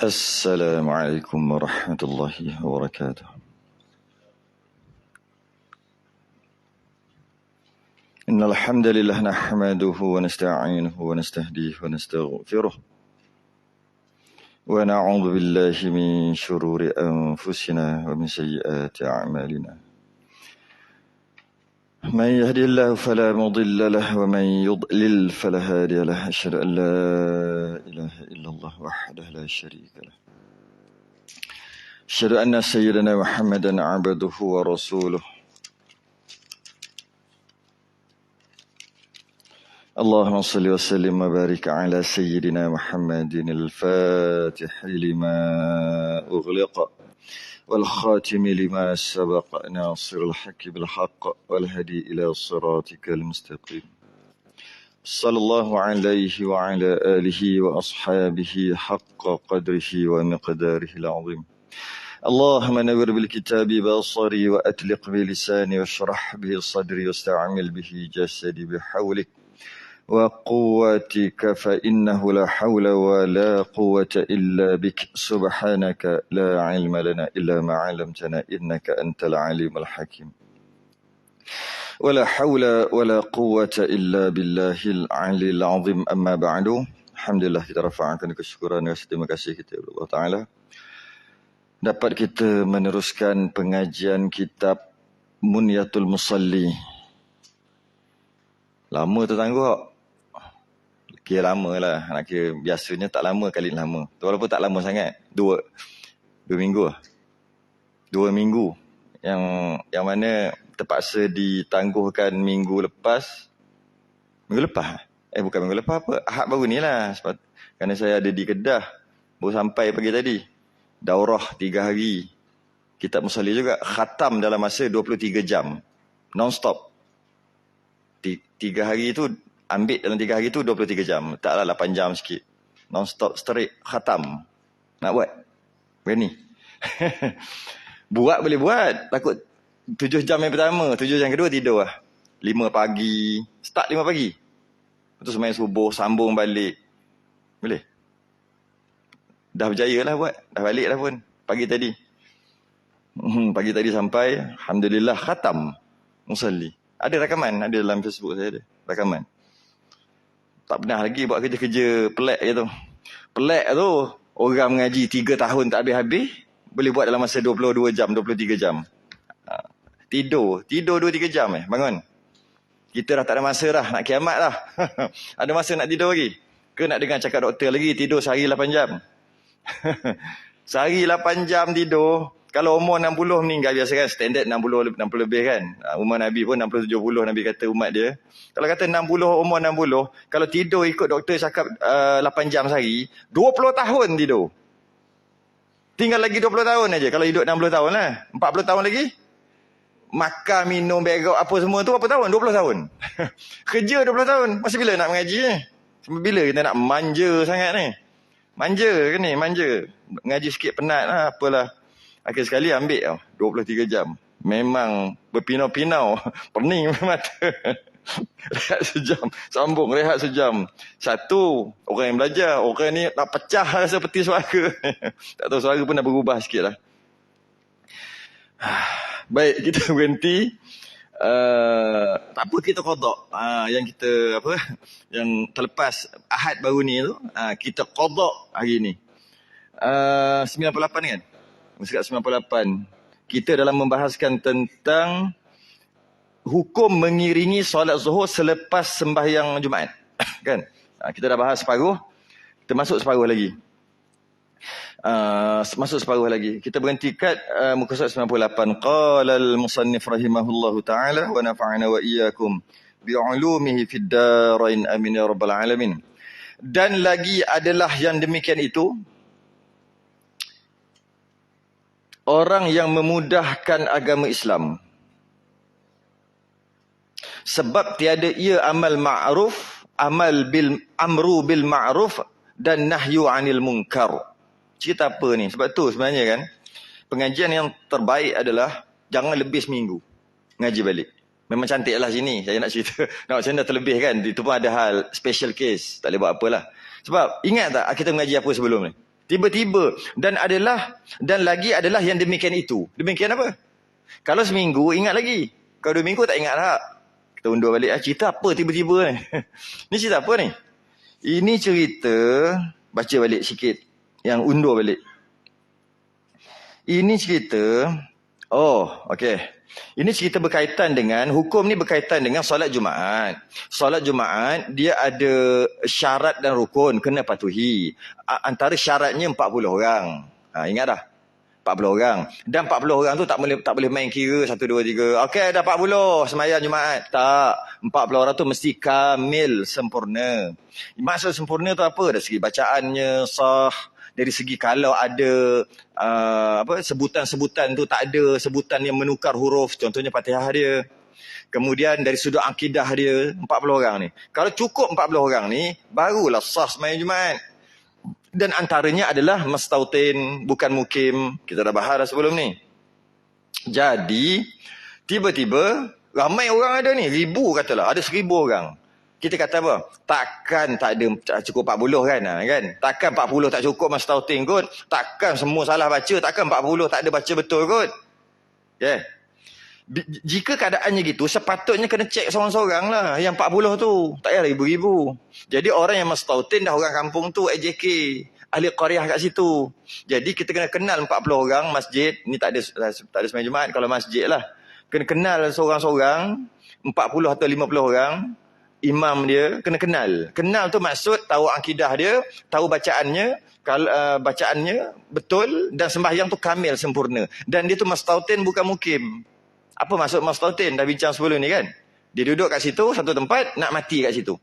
السلام عليكم ورحمة الله وبركاته. إن الحمد لله نحمده ونستعينه ونستهديه ونستغفره ونعوذ بالله من شرور أنفسنا ومن سيئات أعمالنا. من يهدي الله فلا مضل له ومن يضلل فلا هادي له. أشهد أن لا إله إلا الله وحده لا شريك له. أشهد أن سيدنا محمدا عبده ورسوله. اللهم صل وسلم وبارك على سيدنا محمد الفاتح لما أغلق والخاتم لما سبق ناصر الحق بالحق والهدي إلى صراطك المستقيم. صلى الله عليه وعلى آله وأصحابه حق قدره ومقداره العظيم. اللهم نور بالكتاب بصري وأتلق بلساني واشرح به صدري واستعمل به جسدي بحولك وقوتك فإنه لا حول ولا قوة إلا بك. سبحانك لا علم لنا إلا ما علمتنا إنك أنت العليم الحكيم. ولا حول ولا قوة إلا بالله العلي العظيم. أما بعد. Alhamdulillah, kita rafa'kan kesyukuran dan terima kasih kita kepada Allah Ta'ala. Dapat kita meneruskan pengajian kitab Munyatul Musalli. Lama tertangguh. Kira lama lah. Nak kira biasanya tak lama kali lama. Walaupun tak lama sangat. Dua minggu. 2 minggu. Yang mana terpaksa ditangguhkan minggu lepas. Bukan minggu lepas apa. Ahad baru ni lah. Kerana saya ada di Kedah. Baru sampai pagi tadi. Daurah 3 hari. Kitab Musalli juga. Khatam dalam masa 23 jam. Non-stop. 3 hari tu ambil dalam 3 hari tu 23 jam. Taklah 8 jam sikit. Non-stop straight khatam. Nak buat? Berani? Buat boleh buat. Takut 7 jam yang pertama. 7 jam kedua tidur lah. 5 pagi. Start 5 pagi. Lepas tu sembang subuh. Sambung balik. Boleh? Dah berjaya lah buat. Dah balik dah pun. Pagi tadi. Pagi tadi sampai. Alhamdulillah khatam. Musalli. Ada rakaman. Ada dalam Facebook saya ada. Rakaman. Tak pernah lagi buat kerja-kerja pelak je tu. Pelak tu, orang mengaji 3 tahun tak habis-habis, boleh buat dalam masa 22 jam, 23 jam. Tidur 2-3 jam bangun. Kita dah tak ada masa dah, nak kiamat dah. Ada masa nak tidur lagi? Ke nak dengar cakap doktor lagi, tidur sehari 8 jam? Sehari 8 jam tidur. Kalau umur 60 meninggal biasa kan, standard 60 lebih kan. Umur Nabi pun 60-70 Nabi kata umat dia. Kalau kata 60, umur 60, kalau tidur ikut doktor cakap 8 jam sehari, 20 tahun tidur. Tinggal lagi 20 tahun aja. Kalau hidup 60 tahun lah. 40 tahun lagi. Makan, minum, berak, apa semua tu berapa tahun? 20 tahun. Kerja 20 tahun. Masa bila nak mengaji ni? Sampai bila kita nak manja sangat ni? Manja ke ni? Manja. Mengaji sikit penat lah. Apalah. Akhir sekali ambil 23 jam. Memang berpinau-pinau. Pening mata. Rehat sejam. Sambung rehat sejam. Satu, orang yang belajar. Orang ni nak pecah rasa peti suara. Tak tahu suara pun dah berubah sikit lah. Baik, kita berhenti. Tak apa kita qada. Yang kita yang terlepas Ahad baru ni tu, kita qada hari ni. 98 kan? Sekat 98. Kita dalam membahaskan tentang hukum mengiringi solat zuhur selepas sembahyang Jumaat. Kan? Kita dah bahas separuh. Kita masuk separuh lagi. Kita berhenti kat muka surat 98. Qala al-musannif rahimahullahu ta'ala wa nafa'ana wa iyyakum bi'ulumihi fid darain amin ya rabbal alamin. Dan lagi adalah yang demikian itu, orang yang memudahkan agama Islam. Sebab tiada ia amal ma'ruf, amru bil ma'ruf dan nahyu 'anil munkar. Cerita apa ni? Sebab tu sebenarnya kan, pengajian yang terbaik adalah jangan lebih seminggu ngaji balik. Memang cantik lah sini. Saya nak cerita. Nak macam dah terlebih kan. Itu pun ada hal special case. Tak boleh buat apalah. Sebab ingat tak kita mengaji apa sebelum ni? Tiba-tiba. Dan lagi adalah yang demikian itu. Demikian apa? Kalau seminggu, ingat lagi. Kalau 2 minggu, tak ingat lah. Kita undur balik. Cerita apa tiba-tiba ni? Ni cerita apa ni? Ini cerita, baca balik sikit. Yang undur balik. Ini cerita, okey. Ini cerita berkaitan dengan, hukum ni berkaitan dengan solat Jumaat. Solat Jumaat, dia ada syarat dan rukun, kena patuhi. Antara syaratnya 40 orang. Ingat dah? 40 orang. Dan 40 orang tu tak boleh main kira 1, 2, 3. Okey, dah 40 sembahyang Jumaat. Tak. 40 orang tu mesti kamil, sempurna. Maksud sempurna tu apa? Dari segi bacaannya, sah. Dari segi kalau ada sebutan-sebutan tu tak ada sebutan yang menukar huruf. Contohnya Fatihah dia. Kemudian dari sudut akidah dia, 40 orang ni. Kalau cukup 40 orang ni, barulah sah sembahyang Jumaat. Dan antaranya adalah mastautin, bukan mukim. Kita dah bahas dah sebelum ni. Jadi, tiba-tiba, ramai orang ada ni. 1,000 katalah. Ada 1,000 orang. Kita kata apa? Takkan tak ada cukup 40 kan? Takkan 40 tak cukup mastautin kot. Takkan semua salah baca. Takkan 40 tak ada baca betul kot. Okay. Jika keadaannya gitu, sepatutnya kena cek seorang-seorang lah. Yang 40 tu. Tak payah ribu-ribu. Jadi orang yang mastautin dah orang kampung tu, AJK. Ahli qaryah kat situ. Jadi kita kena kenal 40 orang masjid. Ni tak ada sembahyang Jumaat kalau masjid lah. Kena kenal seorang-seorang. 40 atau 50 orang. Imam dia kena kenal. Kenal tu maksud tahu akidah dia, tahu bacaannya, kalau bacaannya betul dan sembahyang tu kamil, sempurna. Dan dia tu mastautin bukan mukim. Apa maksud mastautin? Dah bincang sebelum ni kan? Dia duduk kat situ, satu tempat, nak mati kat situ.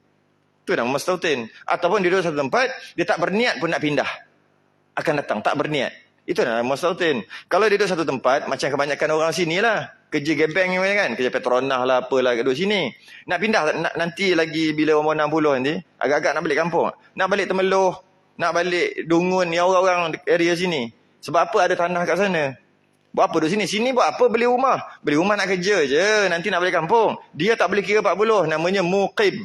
Tu nama mastautin. Ataupun dia duduk satu tempat, dia tak berniat pun nak pindah. Akan datang, tak berniat. Itu nama mastautin. Kalau dia duduk satu tempat, macam kebanyakan orang sini lah. Kerja gebeng ni kan, kerja Petronah lah, apalah duduk sini. Nak pindah, nanti lagi bila umur 60 nanti, agak-agak nak balik kampung. Nak balik Temeloh, nak balik Dungun, ni orang-orang area sini. Sebab apa ada tanah kat sana? Buat apa duduk sini? Sini buat apa? Beli rumah. Beli rumah nak kerja je, nanti nak balik kampung. Dia tak boleh kira 40, namanya muqim.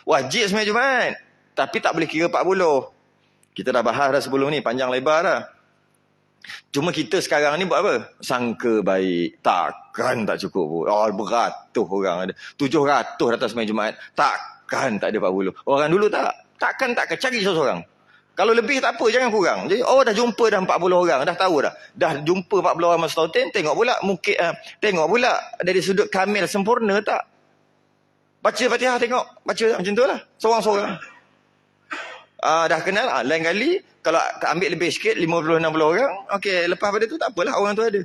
Wajib sembahyang Jumaat, tapi tak boleh kira 40. Kita dah bahas dah sebelum ni, panjang lebar dah. Cuma kita sekarang ni buat apa? Sangka baik. Takkan tak cukup pun. Beratus orang ada. 700 datang sembahyang Jumaat. Takkan tak ada 40. Orang dulu tak. Takkan cari seorang. Kalau lebih tak apa, jangan kurang. Jadi dah jumpa dah 40 orang. Dah tahu dah. Dah jumpa 40 orang mastautin. Tengok pula tengok pula dari sudut kamil sempurna tak? Baca Fatihah tengok. Baca macam tu lah. Seorang-seorang. Dah kenal. Lain kali kalau ambil lebih sikit 50-60 orang, okey, lepas pada tu tak apalah, orang tu ada.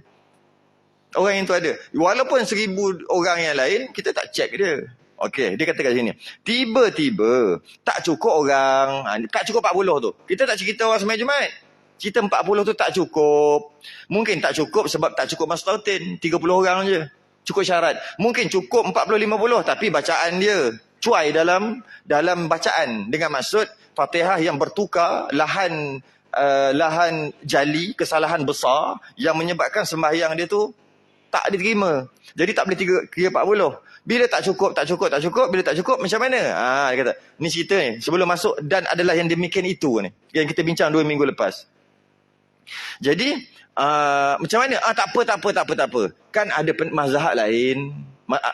Orang yang tu ada. Walaupun 1,000 orang yang lain, kita tak check dia. Okey, dia kata kat sini. Tiba-tiba tak cukup orang, tak cukup 40 tu. Kita tak cerita orang sembahyang Jumaat. Cerita 40 tu tak cukup. Mungkin tak cukup sebab tak cukup mastautin, 30 orang je. Cukup syarat. Mungkin cukup 40-50 tapi bacaan dia cuai dalam bacaan dengan maksud Fatihah yang bertukar, lahan jali, kesalahan besar yang menyebabkan sembahyang dia tu tak diterima. Jadi tak boleh kira 40. Bila tak cukup, bila tak cukup macam mana? Dia kata, ni cerita ni sebelum masuk dan adalah yang demikian itu ni. Yang kita bincang 2 minggu lepas. Jadi macam mana? Tak apa. Kan ada mazhab lain.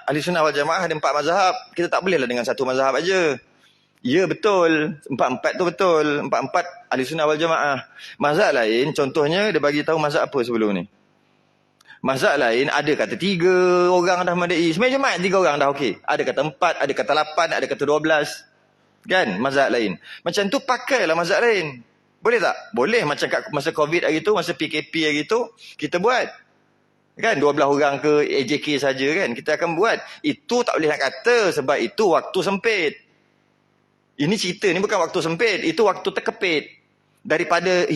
Ahli Sunnah wal Jamaah ada 4 mazhab. Kita tak bolehlah dengan satu mazhab aja. Ya betul, 4-4 tu betul. 4-4 Ahli Sunnah wal Jamaah. Mazhab lain, contohnya dia bagi tahu mazhab apa sebelum ni. Mazhab lain ada kata 3 orang dah madai. Sembahyang Jumaat 3 orang dah okey. Ada kata 4, ada kata 8, ada kata 12. Kan? Mazhab lain. Macam tu pakailah mazhab lain. Boleh tak? Boleh, macam masa Covid hari tu, masa PKP hari tu, kita buat. Kan 12 orang ke AJK saja kan, kita akan buat. Itu tak boleh nak kata sebab itu waktu sempit. Ini cerita ni bukan waktu sempit, itu waktu terkepit. Daripada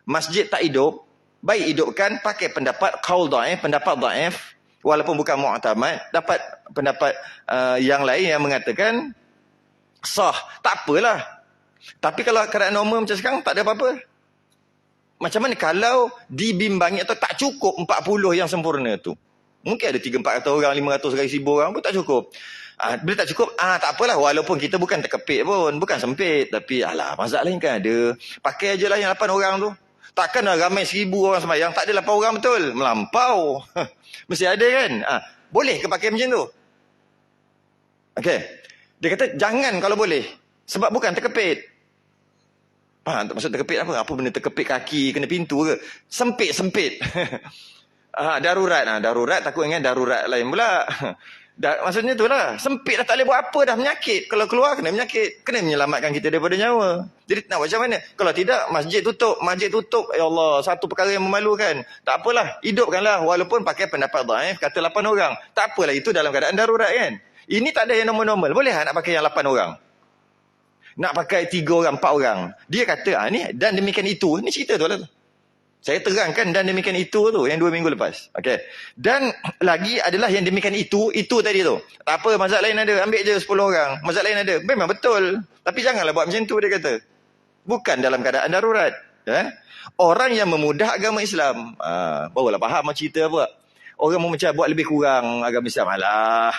masjid tak hidup, baik hidupkan pakai pendapat qaul dhaif, pendapat dhaif, walaupun bukan mu'tamad, dapat pendapat yang lain yang mengatakan sah, tak apalah. Tapi kalau keadaan normal macam sekarang tak ada apa-apa. Macam mana kalau dibimbangi atau tak cukup 40 yang sempurna tu? Mungkin ada 300-400 orang, 500 orang, 1000 orang pun tak cukup. Bila tak cukup, tak apalah. Walaupun kita bukan terkepit pun. Bukan sempit. Tapi alah, mazhab lain kan ada. Pakai je lah yang 8 orang tu. Takkanlah ramai 1,000 orang sembahyang. Tak ada 8 orang betul. Melampau. Mesti ada kan. Boleh ke pakai macam tu? Okey. Dia kata jangan kalau boleh. Sebab bukan terkepit. Maksud terkepit apa? Apa benda terkepit kaki, kena pintu ke? Sempit-sempit. Darurat. Darurat takut dengan darurat lain pula. Maksudnya tu lah. Sempit dah tak boleh buat apa dah. Menyakit. Kalau keluar kena menyakit. Kena menyelamatkan kita daripada nyawa. Jadi nak macam mana? Kalau tidak, masjid tutup. Masjid tutup. Ya Allah, satu perkara yang memalukan. Tak apalah. Hidupkanlah. Walaupun pakai pendapat dhaif. Kata 8 orang. Tak apalah. Itu dalam keadaan darurat kan. Ini tak ada yang normal-normal. Boleh nak pakai yang 8 orang? Nak pakai 3 orang, 4 orang. Dia kata, ni dan demikian itu. Ni cerita tu lah tu. Saya terangkan dan demikian itu tu yang 2 minggu lepas. Okey. Dan lagi adalah yang demikian itu tadi tu. Tak apa, mazhab lain ada. Ambil je 10 orang. Mazhab lain ada. Memang betul. Tapi janganlah buat macam tu, dia kata. Bukan dalam keadaan darurat. Orang yang memudah agama Islam. Barulah faham cerita apa. Orang memecah buat lebih kurang agama Islam. Alah.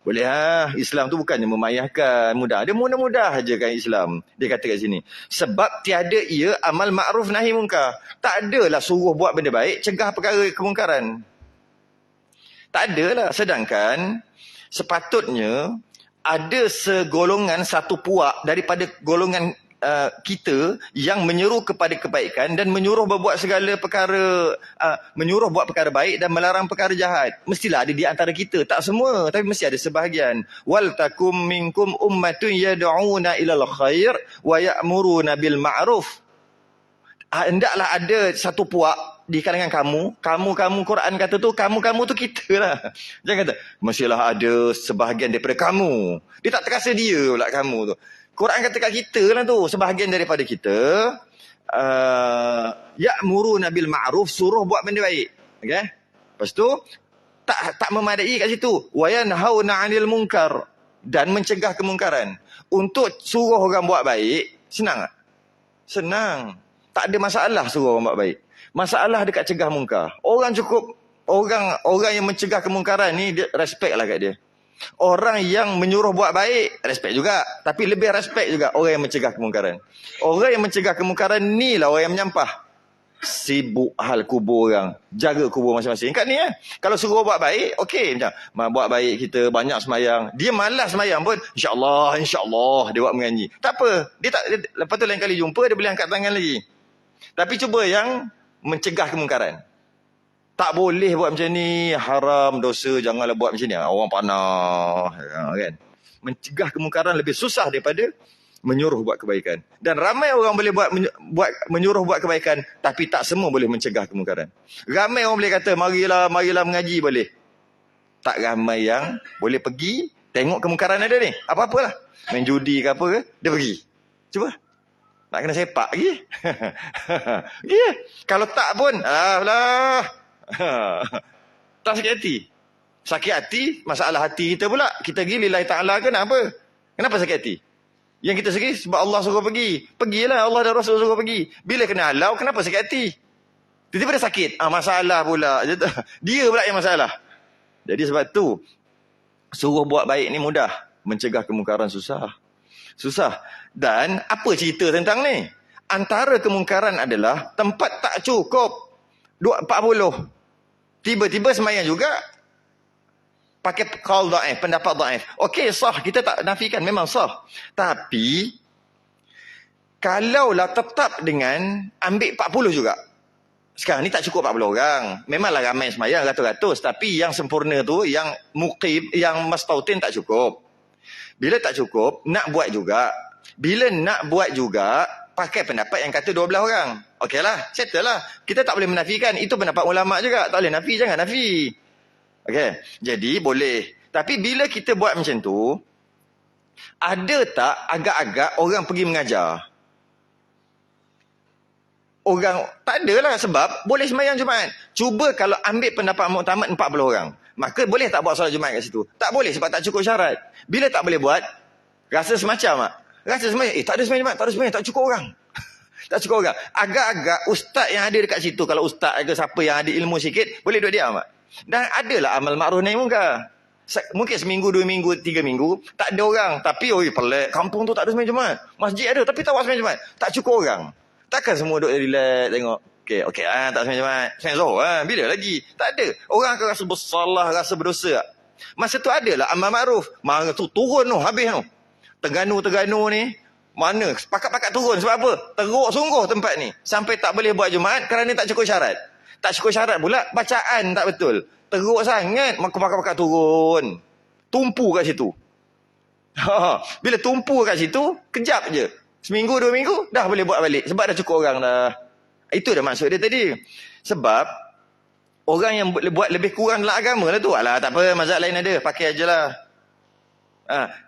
Boleh Islam tu bukannya memayahkan, mudah. Dia mudah-mudah aja kan Islam. Dia kata kat sini. Sebab tiada ia amal ma'ruf nahi munkar. Tak adalah suruh buat benda baik, cegah perkara kemungkaran. Tak adalah. Sedangkan sepatutnya ada segolongan, satu puak daripada golongan kita yang menyuruh kepada kebaikan dan menyuruh berbuat segala perkara, menyuruh buat perkara baik dan melarang perkara jahat. Mestilah ada di antara kita, tak semua, tapi mesti ada sebahagian. Wal takum minkum ummatun yad'una ilal khair wa ya'muruna bil ma'ruf. Hendaklah ada satu puak di kalangan kamu Quran kata tu, kamu tu kita lah. Jangan kata mestilah ada sebahagian daripada kamu. Dia tak terasa dia pula kamu tu. Quran kata kat kita lah tu, sebahagian daripada kita, ya'muruna bil ma'ruf, suruh buat benda baik. Okey? Lepas tu tak memadai kat situ. Wa yanhauna 'anil munkar, dan mencegah kemungkaran. Untuk suruh orang buat baik, senang tak? Senang. Tak ada masalah suruh orang buat baik. Masalah dekat cegah mungkar. Orang yang mencegah kemungkaran ni, respect lah kat dia. Orang yang menyuruh buat baik, respect juga. Tapi lebih respect juga orang yang mencegah kemungkaran. Orang yang mencegah kemungkaran ni lah orang yang menyampah. Sibuk hal kubur orang. Jaga kubur masing-masing. Kat ni kalau suruh buat baik, okey. Macam buat baik kita, banyak semayang. Dia malas semayang pun, InsyaAllah dia buat mengaji. Tak apa. Lepas tu lain kali jumpa, dia boleh angkat tangan lagi. Tapi cuba yang mencegah kemungkaran. Tak boleh buat macam ni, haram, dosa, janganlah buat macam ni. Orang panah, kan. Mencegah kemungkaran lebih susah daripada menyuruh buat kebaikan. Dan ramai orang boleh menyuruh buat kebaikan, tapi tak semua boleh mencegah kemungkaran. Ramai orang boleh kata, marilah mengaji, boleh. Tak ramai yang boleh pergi, tengok kemungkaran ada ni. Apa-apalah. Main judi ke apa ke, dia pergi. Cuba. Nak kena sepak lagi. Yeah. Kalau tak pun, alah. Tak sakit hati. Sakit hati, masalah hati kita pula. Kita pergi lillahi ta'ala ke nak apa? Kenapa sakit hati? Yang kita sakit sebab Allah suruh pergi. Pergilah, Allah dan Rasul suruh pergi. Bila kena halau, kenapa sakit hati? Tiba-tiba dia sakit. Masalah pula. Dia pula yang masalah. Jadi sebab tu, suruh buat baik ni mudah. Mencegah kemungkaran susah. Dan apa cerita tentang ni? Antara kemungkaran adalah tempat tak cukup 40. Tiba-tiba semayang juga pakai qaul dhaif, pendapat dhaif. Okey, sah, kita tak nafikan, memang sah. Tapi kalaulah tetap dengan ambil 40 juga. Sekarang ni tak cukup 40 orang. Memanglah ramai semayang ratus-ratus, tapi yang sempurna tu, yang muqim, yang mastautin tak cukup. Bila tak cukup, nak buat juga. Bila nak buat juga, pakai pendapat yang kata 12 orang. Okeylah, settle lah. Kita tak boleh menafikan. Itu pendapat ulama' juga. Tak boleh nafi, jangan nafi. Okey, jadi boleh. Tapi bila kita buat macam tu, ada tak agak-agak orang pergi mengajar? Orang, tak adalah, sebab boleh sembahyang Jumaat. Cuba kalau ambil pendapat muktamad 40 orang. Maka boleh tak buat solat Jumaat kat situ? Tak boleh sebab tak cukup syarat. Bila tak boleh buat, rasa semacam tak? Rasa semacam, tak ada sembahyang Jumaat, tak ada sembahyang, tak cukup orang. Tak cukup orang. Agak-agak ustaz yang ada dekat situ, kalau ustaz ke siapa yang ada ilmu sikit, boleh duduk diam tak? Dan adalah amal ma'ruf nahi munkar. Mungkin seminggu, 2 minggu, 3 minggu, tak ada orang. Tapi, pelik. Kampung tu tak ada sembahyang Jumaat. Masjid ada, tapi tak buat sembahyang Jumaat. Tak cukup orang. Takkan semua duduk relax tengok. Okey, tak sembahyang Jumaat. Sembahyang Zuhur, bila lagi? Tak ada. Orang akan rasa bersalah, rasa berdosa. Masa tu adalah amal ma'ruf. Mara tu turun tu, habis tu. Terengganu ni, mana? Pakat-pakat turun. Sebab apa? Teruk sungguh tempat ni. Sampai tak boleh buat Jumaat kerana tak cukup syarat. Tak cukup syarat pula, bacaan tak betul. Teruk sangat, maka pakat-pakat turun. Tumpu kat situ. Bila tumpu kat situ, kejap je. Seminggu, 2 minggu, dah boleh buat balik. Sebab dah cukup orang dah. Itu dah maksud dia tadi. Sebab, orang yang buat lebih kurang dalam agama lah tu. Alah, tak apa, mazhab lain ada. Pakai je lah.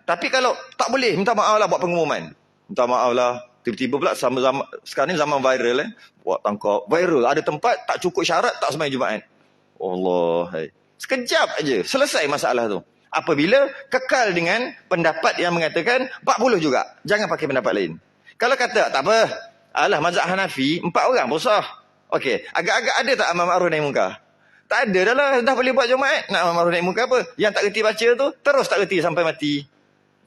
Tapi kalau tak boleh, minta maaf lah buat pengumuman. Minta maaf lah. Tiba-tiba pula sekarang ni zaman viral buat tangkap. Viral. Ada tempat tak cukup syarat tak sembahyang Jumaat. Allah. Sekejap aja selesai masalah tu. Apabila kekal dengan pendapat yang mengatakan 40 juga. Jangan pakai pendapat lain. Kalau kata tak apa. Alah mazhab Hanafi 4 orang pun sah. Okey. Agak-agak ada tak amar ma'ruf nahi munkar? Tak ada dah lah. Dah boleh buat Jumaat. Nak amar ma'ruf nahi munkar apa? Yang tak reti baca tu terus tak reti sampai mati.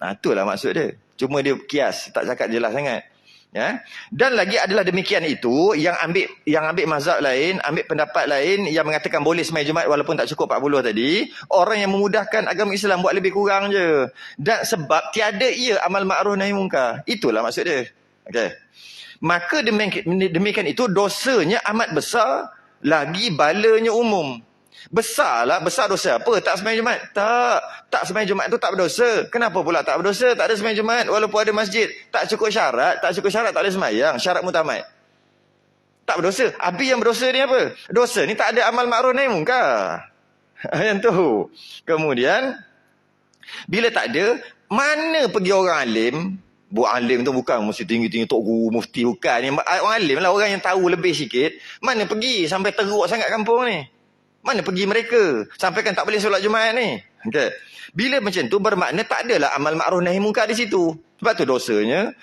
Itulah maksud dia. Cuma dia kias. Tak cakap jelas sangat. Ya. Dan lagi adalah demikian itu yang ambil mazhab lain, ambil pendapat lain yang mengatakan boleh sembahyang Jumaat walaupun tak cukup 40 tadi, orang yang memudahkan agama Islam buat lebih kurang je. Dan sebab tiada ia amal ma'ruf nahi munkar. Itulah maksud dia. Okey. Maka demikian itu dosanya amat besar, lagi balanya umum. Besar dosa apa? Tak sembahyang Jumaat? Tak sembahyang Jumaat tu tak berdosa. Kenapa pula tak berdosa? Tak ada sembahyang Jumaat walaupun ada masjid. Tak cukup syarat tak boleh sembahyang. Syarat mutamat. Tak berdosa. Habis yang berdosa ni apa? Dosa ni tak ada amal ma'ruf nahi munkar. Yang tu. Kemudian, bila tak ada, mana pergi orang alim? Buat alim tu bukan mesti tinggi-tinggi tok guru, mufti bukan. Orang alim lah, orang yang tahu lebih sikit. Mana pergi sampai teruk sangat kampung ni? Mana pergi mereka? Sampai kan tak boleh solat Jumaat ni. Okay. Bila macam tu bermakna tak adalah amal ma'ruf nahi munkar di situ. Sebab tu dosanya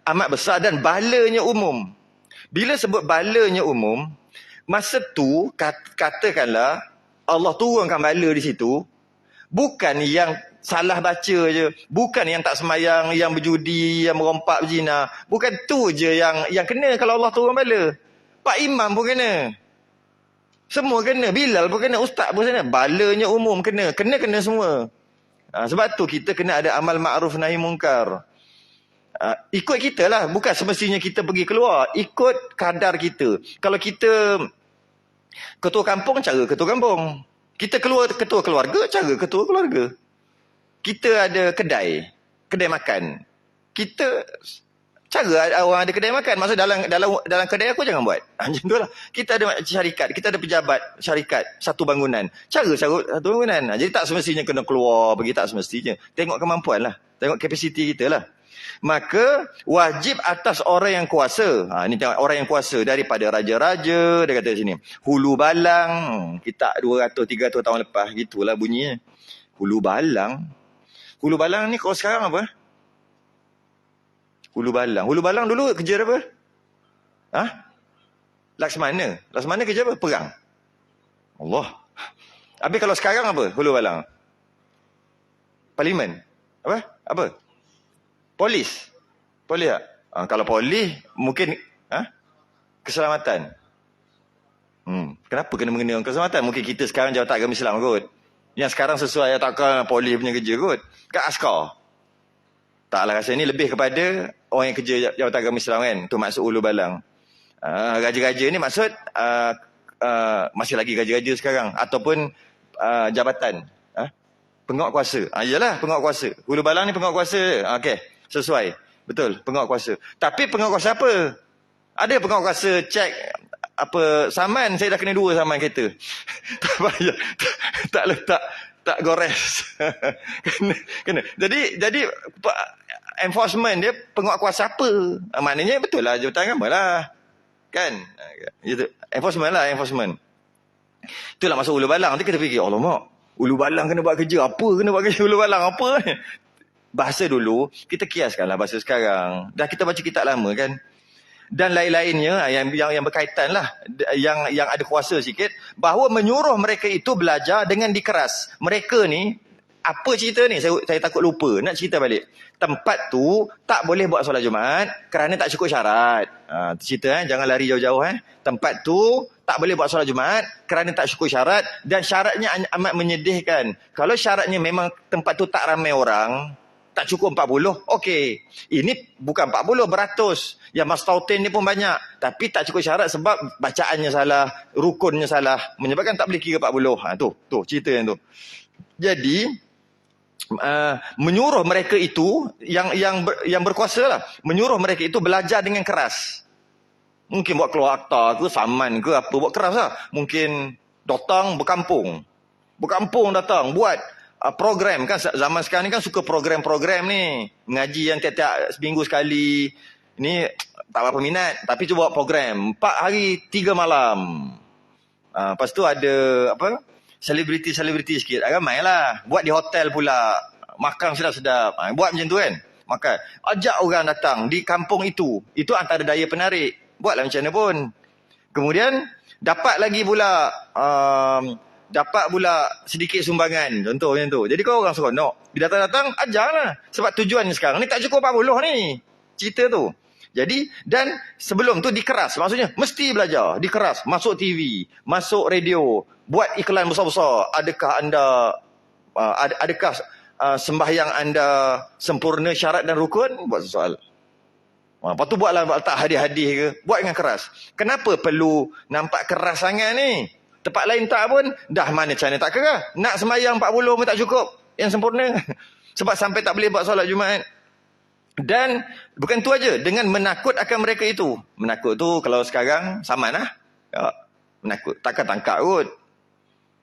amat besar dan balanya umum. Bila sebut balanya umum, masa tu katakanlah Allah turunkan bala di situ, bukan yang salah baca je, bukan yang tak sembahyang, yang berjudi, yang merompak berzina. Bukan tu je yang kena kalau Allah turun bala. Pak Imam pun kena. Semua kena. Bilal pun kena. Ustaz pun kena. Balanya umum kena. Kena semua. Sebab tu kita kena ada amal ma'ruf nahi munkar. Ikut kita lah. Bukan semestinya kita pergi keluar. Ikut kadar kita. Kalau kita ketua kampung, cara ketua kampung. Kita keluar ketua keluarga, cara ketua keluarga. Kita ada kedai makan. Kita cara orang ada kedai makan. Maksud dalam kedai aku jangan buat. Macam tu lah. Kita ada syarikat. Kita ada pejabat syarikat. Satu bangunan. Cara satu bangunan. Jadi tak semestinya kena keluar. Pergi tak semestinya. Tengok kemampuan lah. Tengok kapasiti kita lah. Maka wajib atas orang yang kuasa. Ini tengok orang yang kuasa. Daripada raja-raja. Dia kata sini. Hulu balang. Kita 200-300 tahun lepas. Gitulah bunyinya. Hulu balang. Hulu balang ni kalau sekarang apa? Hulu balang dulu kerja apa? Laksmana. Laksmana kerja apa? Perang. Allah. Habis kalau sekarang apa? Hulu balang. Parlimen. Apa? Polis. Polis tak? Kalau polis, mungkin keselamatan. Kenapa kena mengenai keselamatan? Mungkin kita sekarang jawatan agama Islam kot. Yang sekarang sesuai takkan polis punya kerja kot. Kat askar. Taklah rasa ni lebih kepada orang yang kerja jawatan agama Islam kan. Tu maksud ulu balang. Raja-raja ni maksud masih lagi raja-raja sekarang. Ataupun jabatan. Penguat kuasa. Iyalah penguat kuasa. Ulu balang ni penguat kuasa. Okey. Sesuai. Betul. Penguat kuasa. Tapi penguat kuasa apa? Ada penguat kuasa cek apa saman. Saya dah kena 2 saman kereta. Tak payah. Tak letak. Tak gores. kena. Jadi enforcement dia penguat kuasa apa? Maknanya betul lah jabatan agama lah. Kan? Enforcement lah, enforcement. Itulah masuk ulu balang. Nanti kita fikir, alamak, ulu balang kena buat kerja. Apa kena buat kerja ulu balang? Apa ni? Bahasa dulu, kita kiaskanlah bahasa sekarang. Dah kita baca kitab lama kan? Dan lain-lainnya yang berkaitan lah yang ada kuasa sikit, bahawa menyuruh mereka itu belajar dengan dikeras. Mereka ni, apa cerita ni? Saya takut lupa nak cerita balik. Tempat tu tak boleh buat solat Jumaat kerana tak cukup syarat. Cerita jangan lari jauh-jauh. Tempat tu tak boleh buat solat Jumaat kerana tak cukup syarat, dan syaratnya amat menyedihkan. Kalau syaratnya memang tempat tu tak ramai orang, tak cukup 40, okey. Ini bukan 40, beratus. Yang mastautin ni pun banyak. Tapi tak cukup syarat sebab bacaannya salah, rukunnya salah, menyebabkan tak boleh kira 40. Tu cerita yang tu. Jadi, menyuruh mereka itu, yang berkuasa lah, menyuruh mereka itu belajar dengan keras. Mungkin buat keluar akta ke, saman ke, apa, buat keras lah. Mungkin datang berkampung datang, buat program kan. Zaman sekarang ni kan suka program-program ni, mengaji yang tiap-tiap seminggu sekali. Ini tak berapa minat, tapi cuba buat program 4 hari 3 malam. Lepas tu ada apa, selebriti sikit, ramai lah. Buat di hotel pula, makan sedap-sedap. Buat macam tu kan, makan, ajak orang datang di kampung itu antara daya penarik. Buatlah macam mana pun. Kemudian dapat lagi pula sedikit sumbangan, contoh macam tu. Jadi kau orang seronok, bila datang-datang ajarlah. Sebab tujuan sekarang ni tak cukup 40 ni cerita tu. Jadi, dan sebelum tu dikeras, maksudnya mesti belajar, dikeras, masuk TV, masuk radio, buat iklan besar-besar. Adakah sembahyang anda sempurna syarat dan rukun? Buat soal. Lepas tu buatlah, tak hadiah-hadiah ke, buat dengan keras. Kenapa perlu nampak keras sangat ni? Tempat lain tak pun, dah mana China tak keras. Nak sembahyang 40 pun tak cukup yang sempurna. Sebab sampai tak boleh buat solat Jumaat. Dan bukan tu aja, dengan menakut akan mereka itu. Menakut tu kalau sekarang saman lah. Menakut, takkan tangkap kot.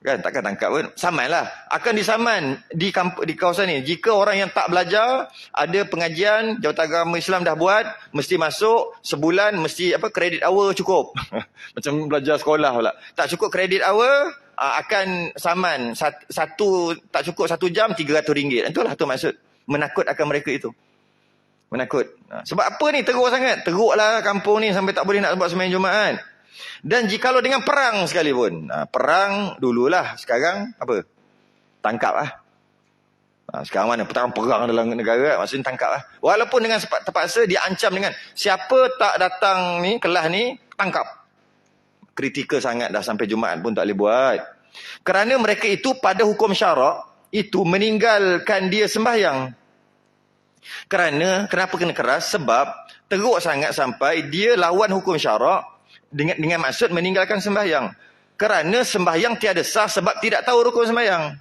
Kan, takkan tangkap pun. Saman lah. Akan disaman di kawasan ni. Jika orang yang tak belajar, ada pengajian, Jabatan Agama Islam dah buat, mesti masuk, sebulan mesti kredit hour cukup. Macam belajar sekolah pula. Tak cukup kredit hour, akan saman. Satu tak cukup 1 jam, RM300. Itulah tu maksud. Menakut akan mereka itu. Menakut. Sebab apa ni teruk sangat? Teruklah kampung ni sampai tak boleh nak buat sembahyang Jumaat. Dan jikalau dengan perang sekalipun, perang dululah, sekarang apa? Tangkap lah. Sekarang mana perang dalam negara, maksudnya tangkap lah. Walaupun dengan terpaksa diancam dengan siapa tak datang ni, kelas ni, tangkap. Kritikal sangat dah, sampai Jumaat pun tak boleh buat. Kerana mereka itu pada hukum syarak itu meninggalkan dia sembahyang. Kenapa kena keras? Sebab teruk sangat sampai dia lawan hukum syarak dengan maksud meninggalkan sembahyang. Kerana sembahyang tiada sah sebab tidak tahu rukun sembahyang.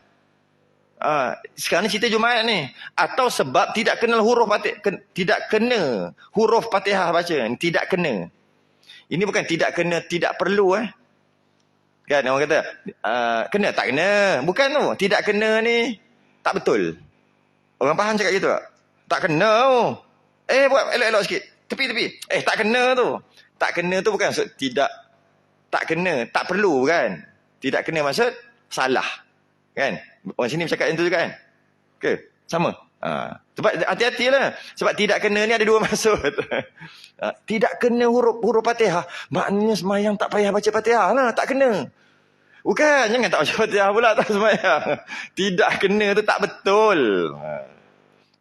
Sekarang ni cerita Jumaat ni. Atau sebab tidak kenal huruf Fatihah baca. Tidak kena. Ini bukan tidak kena, tidak perlu. Kan orang kata, kena tak kena. Bukan tu. Tidak kena ni tak betul. Orang faham cakap gitu tak? Tak kena tu. Buat elok-elok sikit. Tepi-tepi. Tak kena tu. Tak kena tu bukan maksud tidak. Tak kena, tak perlu kan. Tidak kena maksud salah. Kan? Orang sini bercakap yang tu juga kan? Ke? Sama? Sebab hati-hatilah. Sebab tidak kena ni ada 2 maksud. Tidak kena huruf Fatihah. Maknanya semayang tak payah baca Fatihah lah. Tak kena. Bukan. Jangan tak baca Fatihah pula tak semayang. Tidak kena tu tak betul.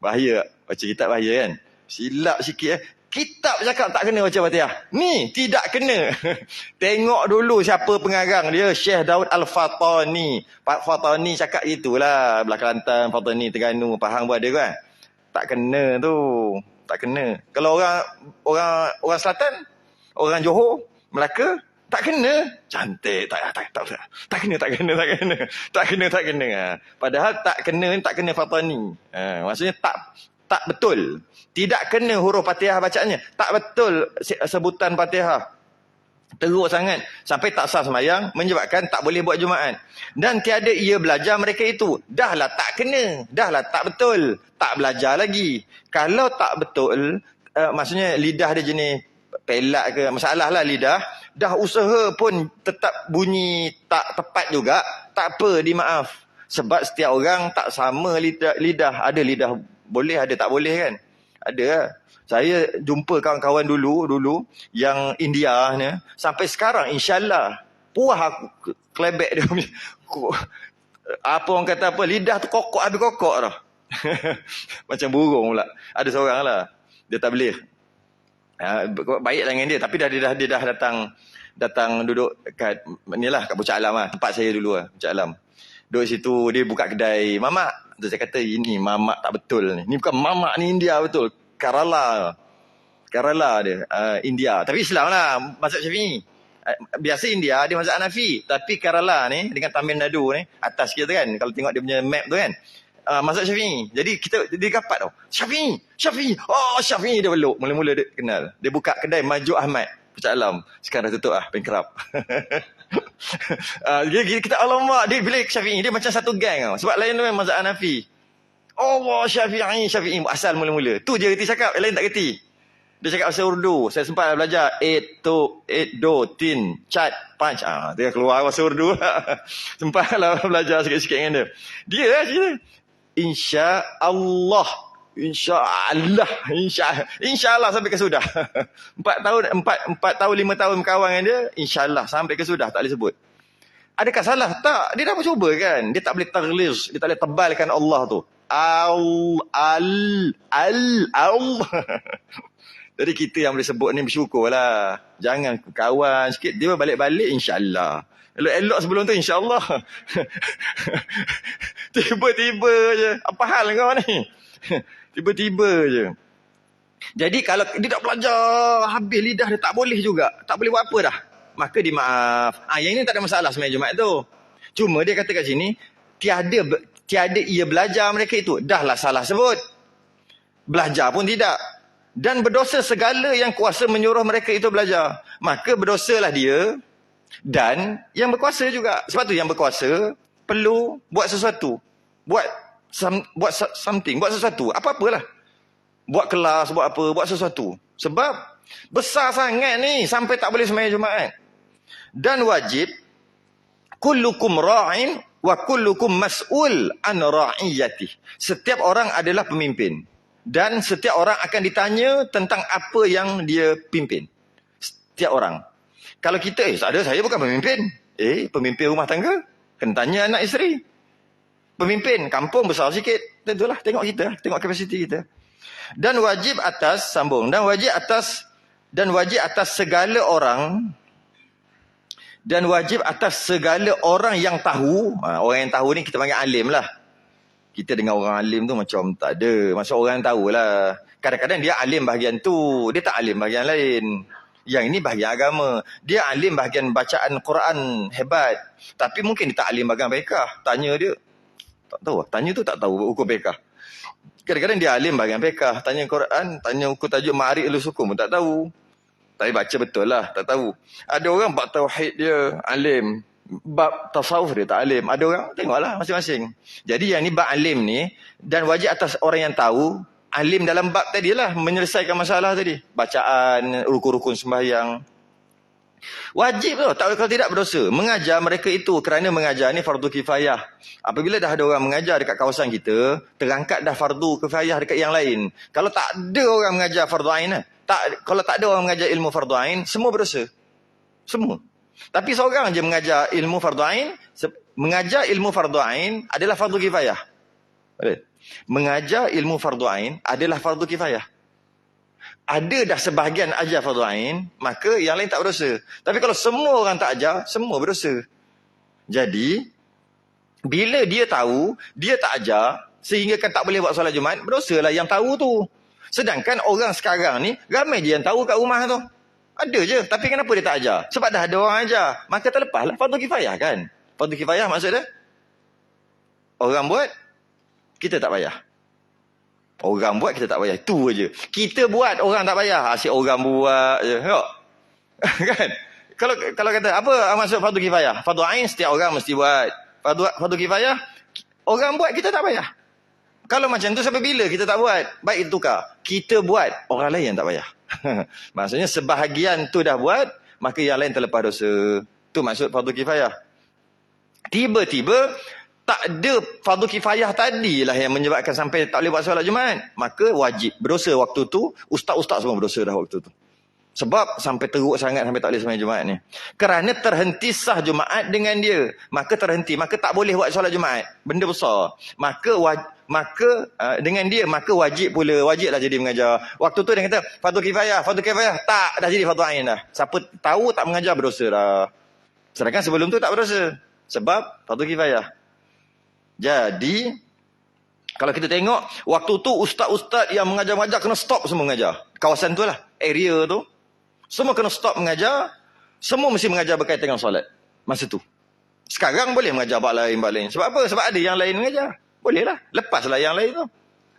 Bahaya. Baca kitab bahaya kan? Silap sikit Kitab cakap tak kena baca Fatihah. Ni tidak kena. Tengok dulu siapa pengarang dia. Syekh Daud Al-Fatani. Pak Fatani cakap itulah. Belah Kelantan, Fatani, Terengganu, Pahang buat dia kan. Tak kena tu. Tak kena. Kalau orang Selatan, orang Johor, Melaka, tak kena. Cantik. Tak kena. Padahal tak kena Fatani. Maksudnya tak betul. Tidak kena huruf Fatihah bacaannya. Tak betul sebutan Fatihah. Teruk sangat. Sampai tak sah sembahyang, menyebabkan tak boleh buat Jumaat. Dan tiada ia belajar mereka itu. Dahlah tak kena. Dahlah tak betul. Tak belajar lagi. Kalau tak betul, maksudnya lidah dia jenis pelak ke, masalah lah lidah. Dah usaha pun tetap bunyi tak tepat juga. Tak apa, dimaaf. Sebab setiap orang tak sama lidah. Ada lidah boleh, ada tak boleh kan. Ada lah. Saya jumpa kawan-kawan dulu yang India ni, sampai sekarang insyaAllah puas aku kelebek dia punya. Apa orang kata apa, lidah tu kokok habis kokok dah. Macam burung pula. Ada seorang lah, dia tabligh. Baiklah dengan dia, tapi dia dah datang duduk kat inilah, kat Pucuk Alam lah, tempat saya dulu lah, Pucuk Alam. Duduk situ, dia buka kedai mamak. Terus saya kata, ini mamak tak betul ni. Ni bukan mamak, ni India betul. Kerala dia, India. Tapi Islam lah, mazhab Syafi'i. Biasa India dia mazhab Hanafi, tapi Kerala ni dengan Tamil Nadu ni atas kita kan, kalau tengok dia punya map tu kan, mazhab Syafi'i. Jadi dia dapat tau, Syafi'i. Oh, Syafi'i dia peluk. Mula-mula dia kenal. Dia buka kedai Maju Ahmad, Pucuk Alam. Sekarang dah tutup lah, bankrupt. Kita alamak, dia bila Syafi'i dia macam satu gang tau. Sebab lain tu memang mazhab Hanafi. Oh, Syafi'i asal mula-mula. Tu je reti cakap, lain tak reti. Dia cakap bahasa Urdu. Saya sempat belajar 8 do tin chat punch. Dia keluar bahasa Urdu. Sempatlah belajar sikit-sikit dengan dia. Dia lah cerita. InsyaAllah sampai ke sudah. 4 tahun 5 tahun berkawan dengan dia, insyaAllah sampai ke sudah, tak boleh sebut. Adakah salah? Tak. Dia dah mencuba kan. Dia tak boleh taghliz, dia tak boleh tebalkan Allah tu. Allah. Jadi kita yang boleh sebut ni bersyukurlah. Jangan kawan sikit, dia balik-balik insyaAllah. Elok-elok sebelum tu insyaAllah. Tiba-tiba je. Apa hal kau ni? Tiba-tiba je. Jadi kalau dia tak belajar habis lidah dia, tak boleh juga. Tak boleh buat apa dah. Maka dimaaf. Yang ini tak ada masalah sebenarnya Jumaat tu. Cuma dia kata kat sini, tiada ia belajar mereka itu. Dahlah salah sebut. Belajar pun tidak. Dan berdosa segala yang kuasa menyuruh mereka itu belajar. Maka berdosalah dia dan yang berkuasa juga. Sebab tu yang berkuasa perlu buat sesuatu. Buat something, buat sesuatu. Apa-apalah. Buat kelas, buat apa, buat sesuatu. Sebab besar sangat ni sampai tak boleh sembahyang Jumaat. Dan wajib kullukum ra'in wa kullukum mas'ul an ra'iyatih. Setiap orang adalah pemimpin dan setiap orang akan ditanya tentang apa yang dia pimpin. Setiap orang. Kalau kita saya bukan pemimpin. Pemimpin rumah tangga kena tanya anak isteri. Pemimpin kampung besar sikit, tentulah tengok kita, tengok kapasiti kita. Dan wajib atas segala orang, dan wajib atas segala orang yang tahu. Orang yang tahu ni kita panggil alim lah. Kita dengar orang alim tu macam tak ada. Maksud orang yang tahulah. Kadang-kadang dia alim bahagian tu, dia tak alim bahagian lain. Yang ini bahagian agama. Dia alim bahagian bacaan Quran hebat, tapi mungkin dia tak alim bahagian fiqh. Tanya dia, tak tahu. Tanya tu tak tahu hukum fiqh. Kadang-kadang dia alim bahagian fiqh, tanya Quran, tanya hukum tajuk Ma'arif al-Sukum pun tak tahu. Tapi baca betul lah, tak tahu. Ada orang bab tauhid dia alim, bab tasawuf dia tak alim. Ada orang, tengoklah masing-masing. Jadi yang ni bab alim ni, dan wajib atas orang yang tahu, alim dalam bab tadi lah, menyelesaikan masalah tadi. Bacaan, rukun-rukun sembahyang. Wajib tu, kalau tidak berdosa. Mengajar mereka itu, kerana mengajar ni fardu kifayah. Apabila dah ada orang mengajar dekat kawasan kita, terangkat dah fardu kifayah dekat yang lain. Kalau tak ada orang mengajar fardu ain, kalau tak ada orang mengajar ilmu fardu ain, semua berdosa. Semua. Tapi seorang je mengajar ilmu fardu ain, mengajar ilmu fardu ain adalah fardu kifayah. Mengajar ilmu fardu ain adalah fardu kifayah. Ada dah sebahagian ajar fardu ain, maka yang lain tak berdosa. Tapi kalau semua orang tak ajar, semua berdosa. Jadi, bila dia tahu, dia tak ajar, sehingga kan tak boleh buat solat Jumaat, berdosalah yang tahu tu. Sedangkan orang sekarang ni, ramai je yang tahu kat rumah tu. Ada je, tapi kenapa dia tak ajar? Sebab dah ada orang ajar. Maka terlepaslah fardu kifayah kan. Fardu kifayah maksudnya, orang buat, kita tak payah. Orang buat, kita tak payah. Itu je. Kita buat, orang tak payah. Asyik orang buat je. Tengok. Kan? Kalau kata, apa maksud fardu kifayah? Fardu ain, setiap orang mesti buat. Fardu kifayah, orang buat, kita tak payah. Kalau macam tu, sampai bila kita tak buat? Baik, tukar. Kita buat, orang lain yang tak payah. Maksudnya, sebahagian tu dah buat, maka yang lain terlepas dosa. Tu maksud fardu kifayah. Tiba-tiba, tak ada fardu kifayah tadilah yang menyebabkan sampai tak boleh buat solat Jumaat, maka wajib. Berdosa waktu tu, ustaz-ustaz semua berdosa dah waktu tu. Sebab sampai teruk sangat sampai tak boleh sembahyang Jumaat ni. Kerana terhenti sah Jumaat dengan dia. Maka terhenti, maka tak boleh buat solat Jumaat. Benda besar. Dengan dia, maka wajib pula. Wajiblah jadi mengajar. Waktu tu dia kata, fardu kifayah. Tak, dah jadi fardu ain dah. Siapa tahu tak mengajar, berdosa dah. Sedangkan sebelum tu tak berdosa. Sebab fardu kifayah. Jadi, kalau kita tengok, waktu tu ustaz-ustaz yang mengajar-mengajar kena stop semua mengajar. Kawasan tu lah, area tu. Semua kena stop mengajar. Semua mesti mengajar berkaitan dengan solat. Masa tu. Sekarang boleh mengajar bab lain. Sebab apa? Sebab ada yang lain mengajar. Boleh lah. Lepaslah yang lain tu.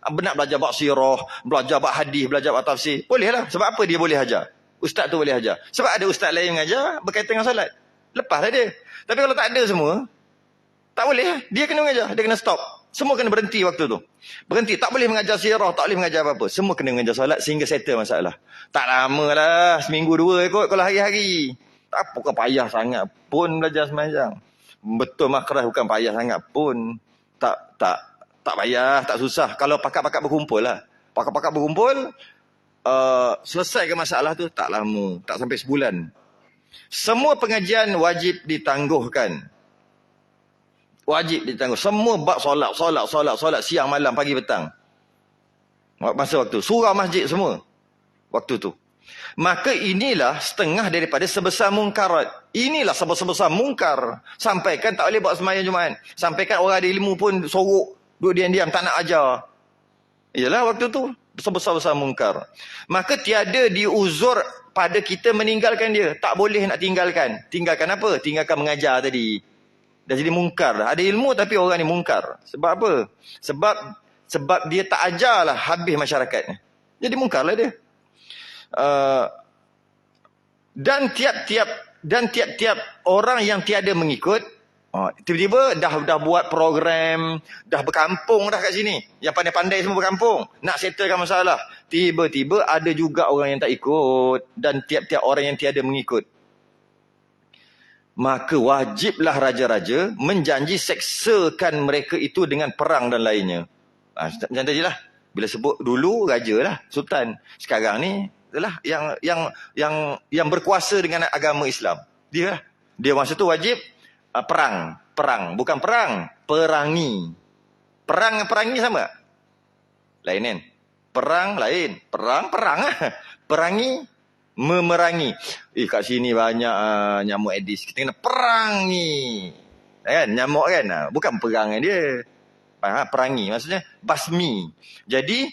Nak belajar bab sirah, belajar bab hadis, belajar bab tafsir. Boleh lah. Sebab apa dia boleh ajar? Ustaz tu boleh ajar. Sebab ada ustaz lain mengajar berkaitan dengan solat. Lepaslah dia. Tapi kalau tak ada semua, tak boleh. Dia kena mengajar. Dia kena stop. Semua kena berhenti waktu tu. Berhenti. Tak boleh mengajar sirah. Tak boleh mengajar apa-apa. Semua kena mengajar solat sehingga settle masalah. Tak lama lah. Seminggu dua kot kalau hari-hari. Tak bukan payah sangat pun belajar sembahyang. Betul makrah bukan payah sangat pun. Tak payah. Tak susah. Kalau pakat-pakat berkumpul lah. Pakat-pakat berkumpul. Selesaikan masalah tu tak lama. Tak sampai sebulan. Semua pengajian wajib ditangguhkan. Wajib ditangguh. Semua bab solat siang, malam, pagi, petang. Masa waktu. Surah masjid semua. Waktu tu. Maka inilah setengah daripada sebesar mungkarat. Inilah sebesar mungkar. Sampaikan tak boleh buat sembahyang Jumaat. Sampaikan orang ada ilmu pun sorok. Duduk diam-diam tak nak ajar. Ialah waktu tu. Sebesar-besar mungkar. Maka tiada diuzur pada kita meninggalkan dia. Tak boleh nak tinggalkan. Tinggalkan apa? Tinggalkan mengajar tadi. Dah jadi mungkar. Ada ilmu tapi orang ni mungkar. Sebab apa? Sebab dia tak ajarlah habis masyarakatnya. Jadi mungkarlah dia. Dan tiap-tiap orang yang tiada mengikut, tiba-tiba dah buat program, dah berkampung dah kat sini. Yang pandai-pandai semua berkampung. Nak settlekan masalah. Tiba-tiba ada juga orang yang tak ikut. Dan tiap-tiap orang yang tiada mengikut. Maka wajiblah raja-raja menjanji seksakan mereka itu dengan perang dan lainnya. Macam tadi lah. Bila sebut dulu raja lah, sultan. Sekarang ni adalah yang berkuasa dengan agama Islam. Dia masa tu wajib perang. Bukan perang, perangi. Perang dengan perangi sama? Lain kan? Perang lain. Perang lah. Perangi, memerangi. Kat sini banyak nyamuk Aedes. Kita kena perang ni. Kan? Nyamuk kan? Bukan perang dia. Perangi. Maksudnya basmi. Jadi,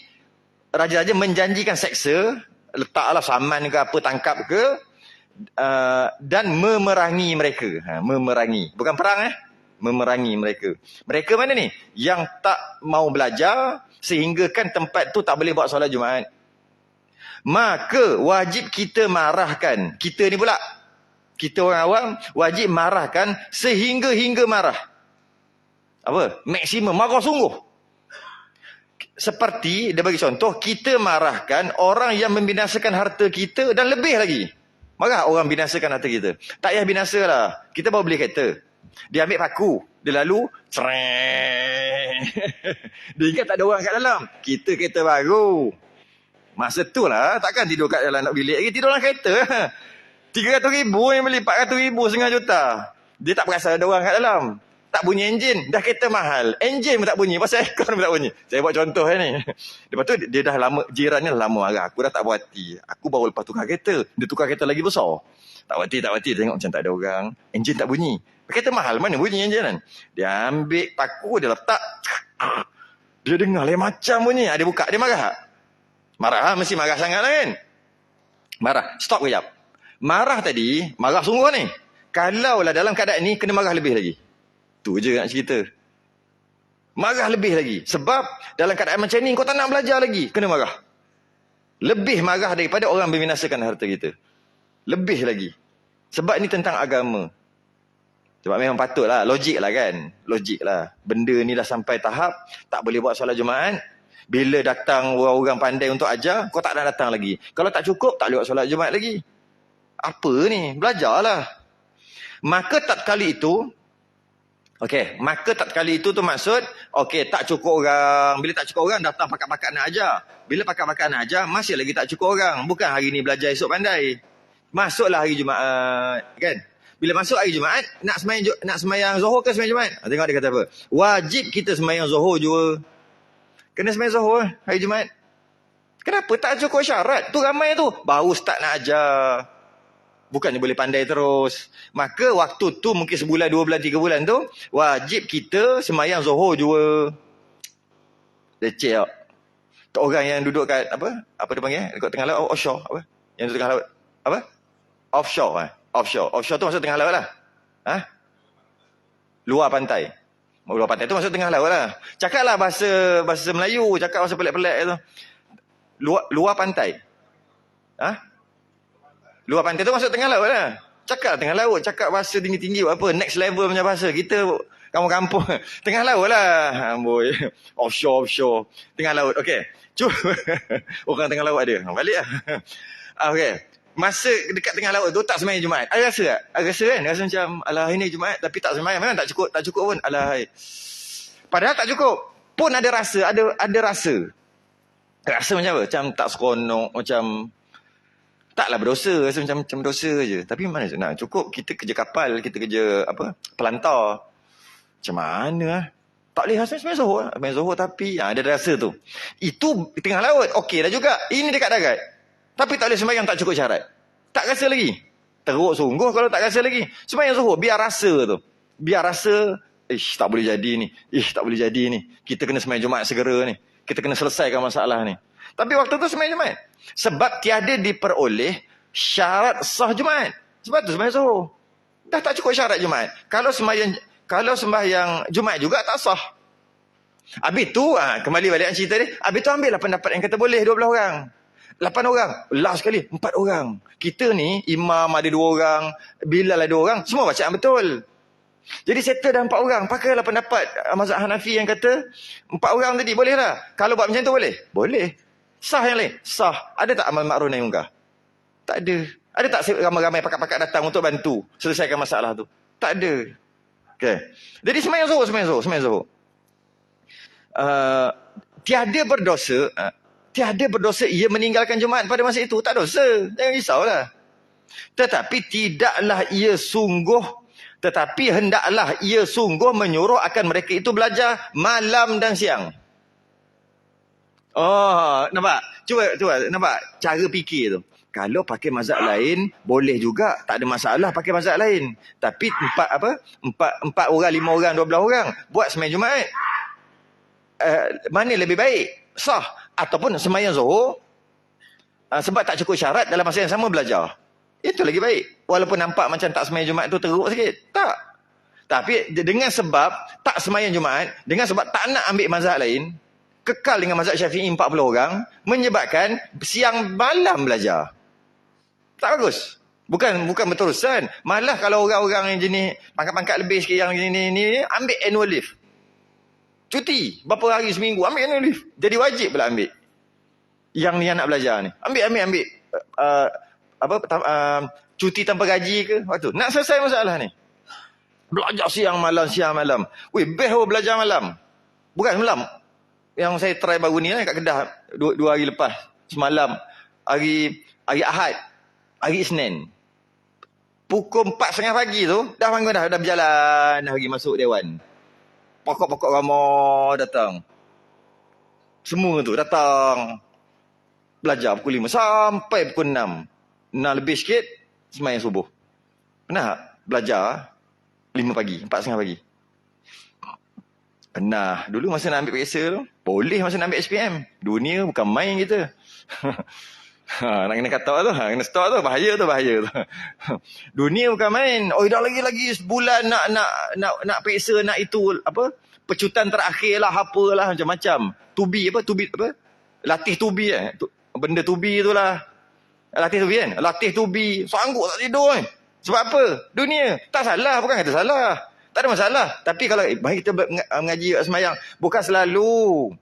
raja-raja menjanjikan seksa. Letaklah saman ke apa, tangkap ke. Dan memerangi mereka. Memerangi. Bukan perang memerangi mereka. Mereka mana ni? Yang tak mau belajar. Sehingga kan tempat tu tak boleh buat solat Jumaat. Maka wajib kita marahkan. Kita ni pula. Kita orang awam wajib marahkan sehingga marah. Apa? Maksimum. Marah sungguh. Seperti, dia bagi contoh, kita marahkan orang yang membinasakan harta kita dan lebih lagi. Marah orang binasakan harta kita. Tak payah binasa lah. Kita baru beli kereta. Dia ambil paku. Dia lalu, dia ingat tak ada orang kat dalam. Kita kereta baru. Masa tu lah, takkan tidur kat dalam nak bilik lagi. Tidur dalam kereta. 300,000 yang beli 400,000, setengah juta. Dia tak perasan ada orang kat dalam. Tak bunyi enjin. Dah kereta mahal. Enjin pun tak bunyi. Pasal aircon pun tak bunyi. Saya buat contoh ni. Lepas tu dia dah lama, jirannya dah lama marah. Aku dah tak buat hati. Aku baru lepas tukar kereta. Dia tukar kereta lagi besar. Tak buat hati. Tengok macam tak ada orang. Enjin tak bunyi. Kereta mahal, mana bunyi enjin kan? Dia ambil paku, dia letak. Dia dengar lain macam bunyi. Dia buka, dia marah tak? Marah, mesti marah sangat lah kan? Marah. Stop kejap. Marah tadi, marah sungguh ni. Kalaulah dalam keadaan ni, kena marah lebih lagi. Tu je nak cerita. Marah lebih lagi. Sebab dalam keadaan macam ni, kau tak nak belajar lagi. Kena marah. Lebih marah daripada orang membinasakan harta kita. Lebih lagi. Sebab ni tentang agama. Sebab memang patutlah. Logik lah kan? Logik lah. Benda ni dah sampai tahap, tak boleh buat solat Jumaat. Bila datang orang-orang pandai untuk ajar, kau tak nak datang lagi. Kalau tak cukup, tak boleh buat solat Jumaat lagi. Apa ni? Belajarlah. Maka tatkala itu, Okey, maka tak kali itu tu maksud, okey, tak cukup orang. Bila tak cukup orang, datang pakat-pakat nak ajar. Bila pakat-pakat nak ajar, masih lagi tak cukup orang. Bukan hari ni belajar, esok pandai. Masuklah hari Jumaat, kan? Bila masuk hari Jumaat, nak semayang Zuhur ke semayang Jumaat? Tengok dia kata apa. Wajib kita semayang Zuhur juga. Kena semayang Zuhur hari Jumaat. Kenapa tak cukup syarat? Tu ramai tu. Baru start nak ajar. Bukannya boleh pandai terus. Maka waktu tu mungkin sebulan, 2 bulan, 3 bulan tu, wajib kita semayang Zuhur juga. Leceh tak? Orang yang duduk kat, apa dia panggil? Dekat tengah laut, offshore. Apa? Yang duduk tengah laut. Apa? Offshore. Offshore. Offshore tu masuk tengah laut lah. Luar pantai. Luar pantai tu masuk tengah laut lah. Cakaplah bahasa Melayu. Cakap bahasa pelik-pelik tu. Luar pantai. Luar pantai tu masuk tengah laut lah. Cakap tengah laut. Cakap bahasa tinggi-tinggi apa. Next level punya bahasa. Kita kampung-kampung. Tengah laut lah. Amboi. Offshore. Tengah laut. Okey. Cuba. Orang tengah laut ada. Balik lah. Okey. Masa dekat tengah laut tu tak semayang Jumaat. Ada rasa tak? Ada rasa kan? Rasa macam, alah ini Jumaat tapi tak semayang. Memang tak cukup pun. Alah. Padahal tak cukup. Pun ada rasa. Ada rasa. Rasa macam apa? Macam tak seronok. Macam taklah berdosa, rasa macam dosa je. Tapi mana nak cukup, kita kerja kapal, kita kerja pelantar. Macam mana tak boleh rasa semayang Zuhur. Semayang Zuhur tapi ada rasa tu. Itu tengah laut, okey dah juga. Ini dekat darat. Tapi tak boleh semayang, tak cukup syarat. Tak rasa lagi. Teruk sungguh kalau tak rasa lagi. Semayang Zuhur, biar rasa tu. Biar rasa, tak boleh jadi ni. Tak boleh jadi ni. Kita kena semayang Jumaat segera ni. Kita kena selesaikan masalah ni. Tapi waktu tu semayang Jumaat. Sebab tiada diperoleh syarat sah Jumaat. Sebab tu semayang Zuhur. Dah tak cukup syarat Jumaat. Kalau sembahyang Jumaat juga tak sah. Habis tu, kembali balik cerita dia. Habis tu ambillah pendapat yang kata boleh 12 orang. 8 orang. Last sekali, 4 orang. Kita ni, imam ada 2 orang. Bilal ada 2 orang. Semua bacaan betul. Jadi settle dah 4 orang. Pakailah pendapat mazhab Hanafi yang kata 4 orang tadi boleh lah. Kalau buat macam tu boleh? Boleh. Sah yang lain? Sah. Ada tak amal makruf nahi munkar? Tak ada. Ada tak ramai-ramai pakat-pakat datang untuk bantu selesaikan masalah tu? Tak ada. Okay. Jadi semayang Zuhur. Tiada berdosa ia meninggalkan Jumaat pada masa itu. Tak dosa. Jangan risaulah. Tetapi hendaklah ia sungguh menyuruh akan mereka itu belajar malam dan siang. Oh, nampak? Cuba nampak cara fikir tu. Kalau pakai mazhab lain boleh juga, tak ada masalah pakai mazhab lain. Tapi 4 orang, 5 orang, 12 orang buat semayang Jumaat. Mana lebih baik? Sah ataupun semayang Zuhur sebab tak cukup syarat dalam masa yang sama belajar. Itu lagi baik. Walaupun nampak macam tak semayang Jumaat tu teruk sikit. Tak. Tapi dengan sebab tak semayang Jumaat, dengan sebab tak nak ambil mazhab lain, kekal dengan mazhab Syafi'i 40 orang, menyebabkan siang malam belajar. Tak bagus. Bukan berterusan. Malah kalau orang-orang yang jenis pangkat-pangkat lebih sikit yang ni ambil annual leave. Cuti. Berapa hari seminggu ambil annual leave. Jadi wajib pula ambil. Yang ni yang nak belajar ni. Ambil. Cuti tanpa gaji ke? Waktu. Nak selesai masalah ni. Belajar siang malam. Weh, best belajar malam. Bukan malam. Yang saya try baru ni kat Kedah 2 hari lepas. Semalam. Hari Ahad. Hari Isnin. Pukul 4.30 pagi tu, dah bangun dah berjalan, dah pergi masuk dewan. Pokok-pokok ramai datang. Semua tu datang. Belajar pukul 5 sampai pukul 6. 6 lebih sikit, semayang subuh. Pernah belajar 5 pagi, 4.30 pagi. Pernah. Dulu masa nak ambil periksa tu, boleh masa nak ambil SPM. Dunia bukan main kita. Nak kena kata tu, kena stop tu, bahaya tu. Dunia bukan main. Oh, dah lagi sebulan nak periksa, nak itu pecutan terakhir lah, apalah macam-macam. Tubi apa? Latih tubi benda tubi tu lah. Latih tubi kan? Latih tubi. Sanggup tak tidur kan? Sebab apa? Dunia. Tak salah, bukan kata salah. Tak ada masalah. Tapi kalau mari kita mengaji semayang, bukan selalu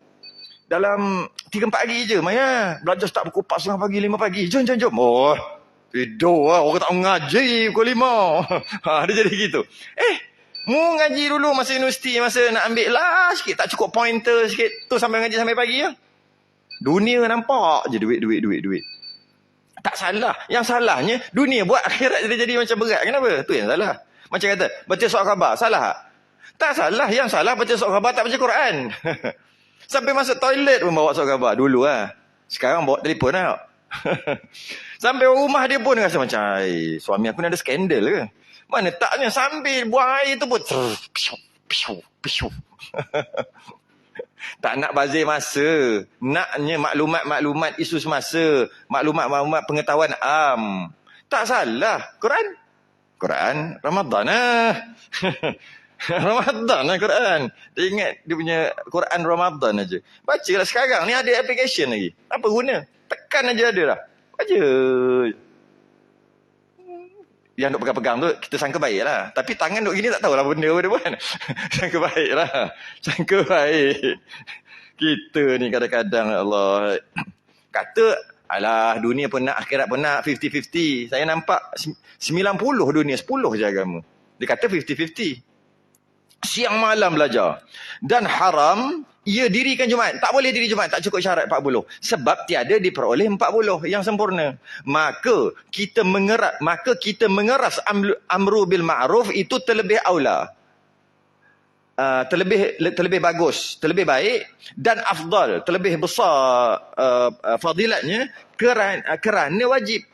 dalam 3-4 hari je, Maya. Belajar start pukul 4.30 pagi, 5 pagi. Jom. Oh, tidur lah. Orang tak mengaji pukul 5. Dia jadi gitu. Mu ngaji dulu masa universiti, masa nak ambil lah sikit, tak cukup pointer sikit. Tu sampai ngaji sampai pagi ya. Dunia nampak je duit. Tak salah. Yang salahnya, dunia buat akhirat jadi macam berat. Kenapa? Tu yang salah. Macam kata, baca surat khabar. Salah tak? Tak salah. Yang salah baca surat khabar, tak baca Quran. Sampai masuk toilet pun bawa surat khabar. Dulu lah. Sekarang bawa telefon lah. Sampai rumah dia pun rasa macam, suami aku ni ada skandal ke? Mana taknya sambil buang air tu pun piu. Tak nak bazir masa. Naknya maklumat-maklumat isu semasa. Maklumat-maklumat pengetahuan am. Tak salah. Quran Ramadan lah. Ramadan lah Quran. Dia ingat dia punya Quran Ramadan aja. Bacalah sekarang ni ada application lagi. Apa guna? Tekan aja ada dah. Baca. Yang duk pegang-pegang tu kita sangka baik lah. Tapi tangan duk gini tak tahulah benda apa depan. Sangka baik lah. Sangka baik. Kita ni kadang-kadang Allah kata, alah dunia pun nak, akhirat pun nak, 50-50. Saya nampak 90 dunia, 10 je agama. Dia kata 50-50. Siang malam belajar. Dan haram, ia dirikan Jumaat. Tak boleh diri Jumaat, tak cukup syarat 40. Sebab tiada diperoleh 40 yang sempurna. Maka kita mengeras amru bil ma'ruf itu terlebih aula. Terlebih bagus, terlebih baik dan afdal, terlebih besar fadilatnya kerana wajib.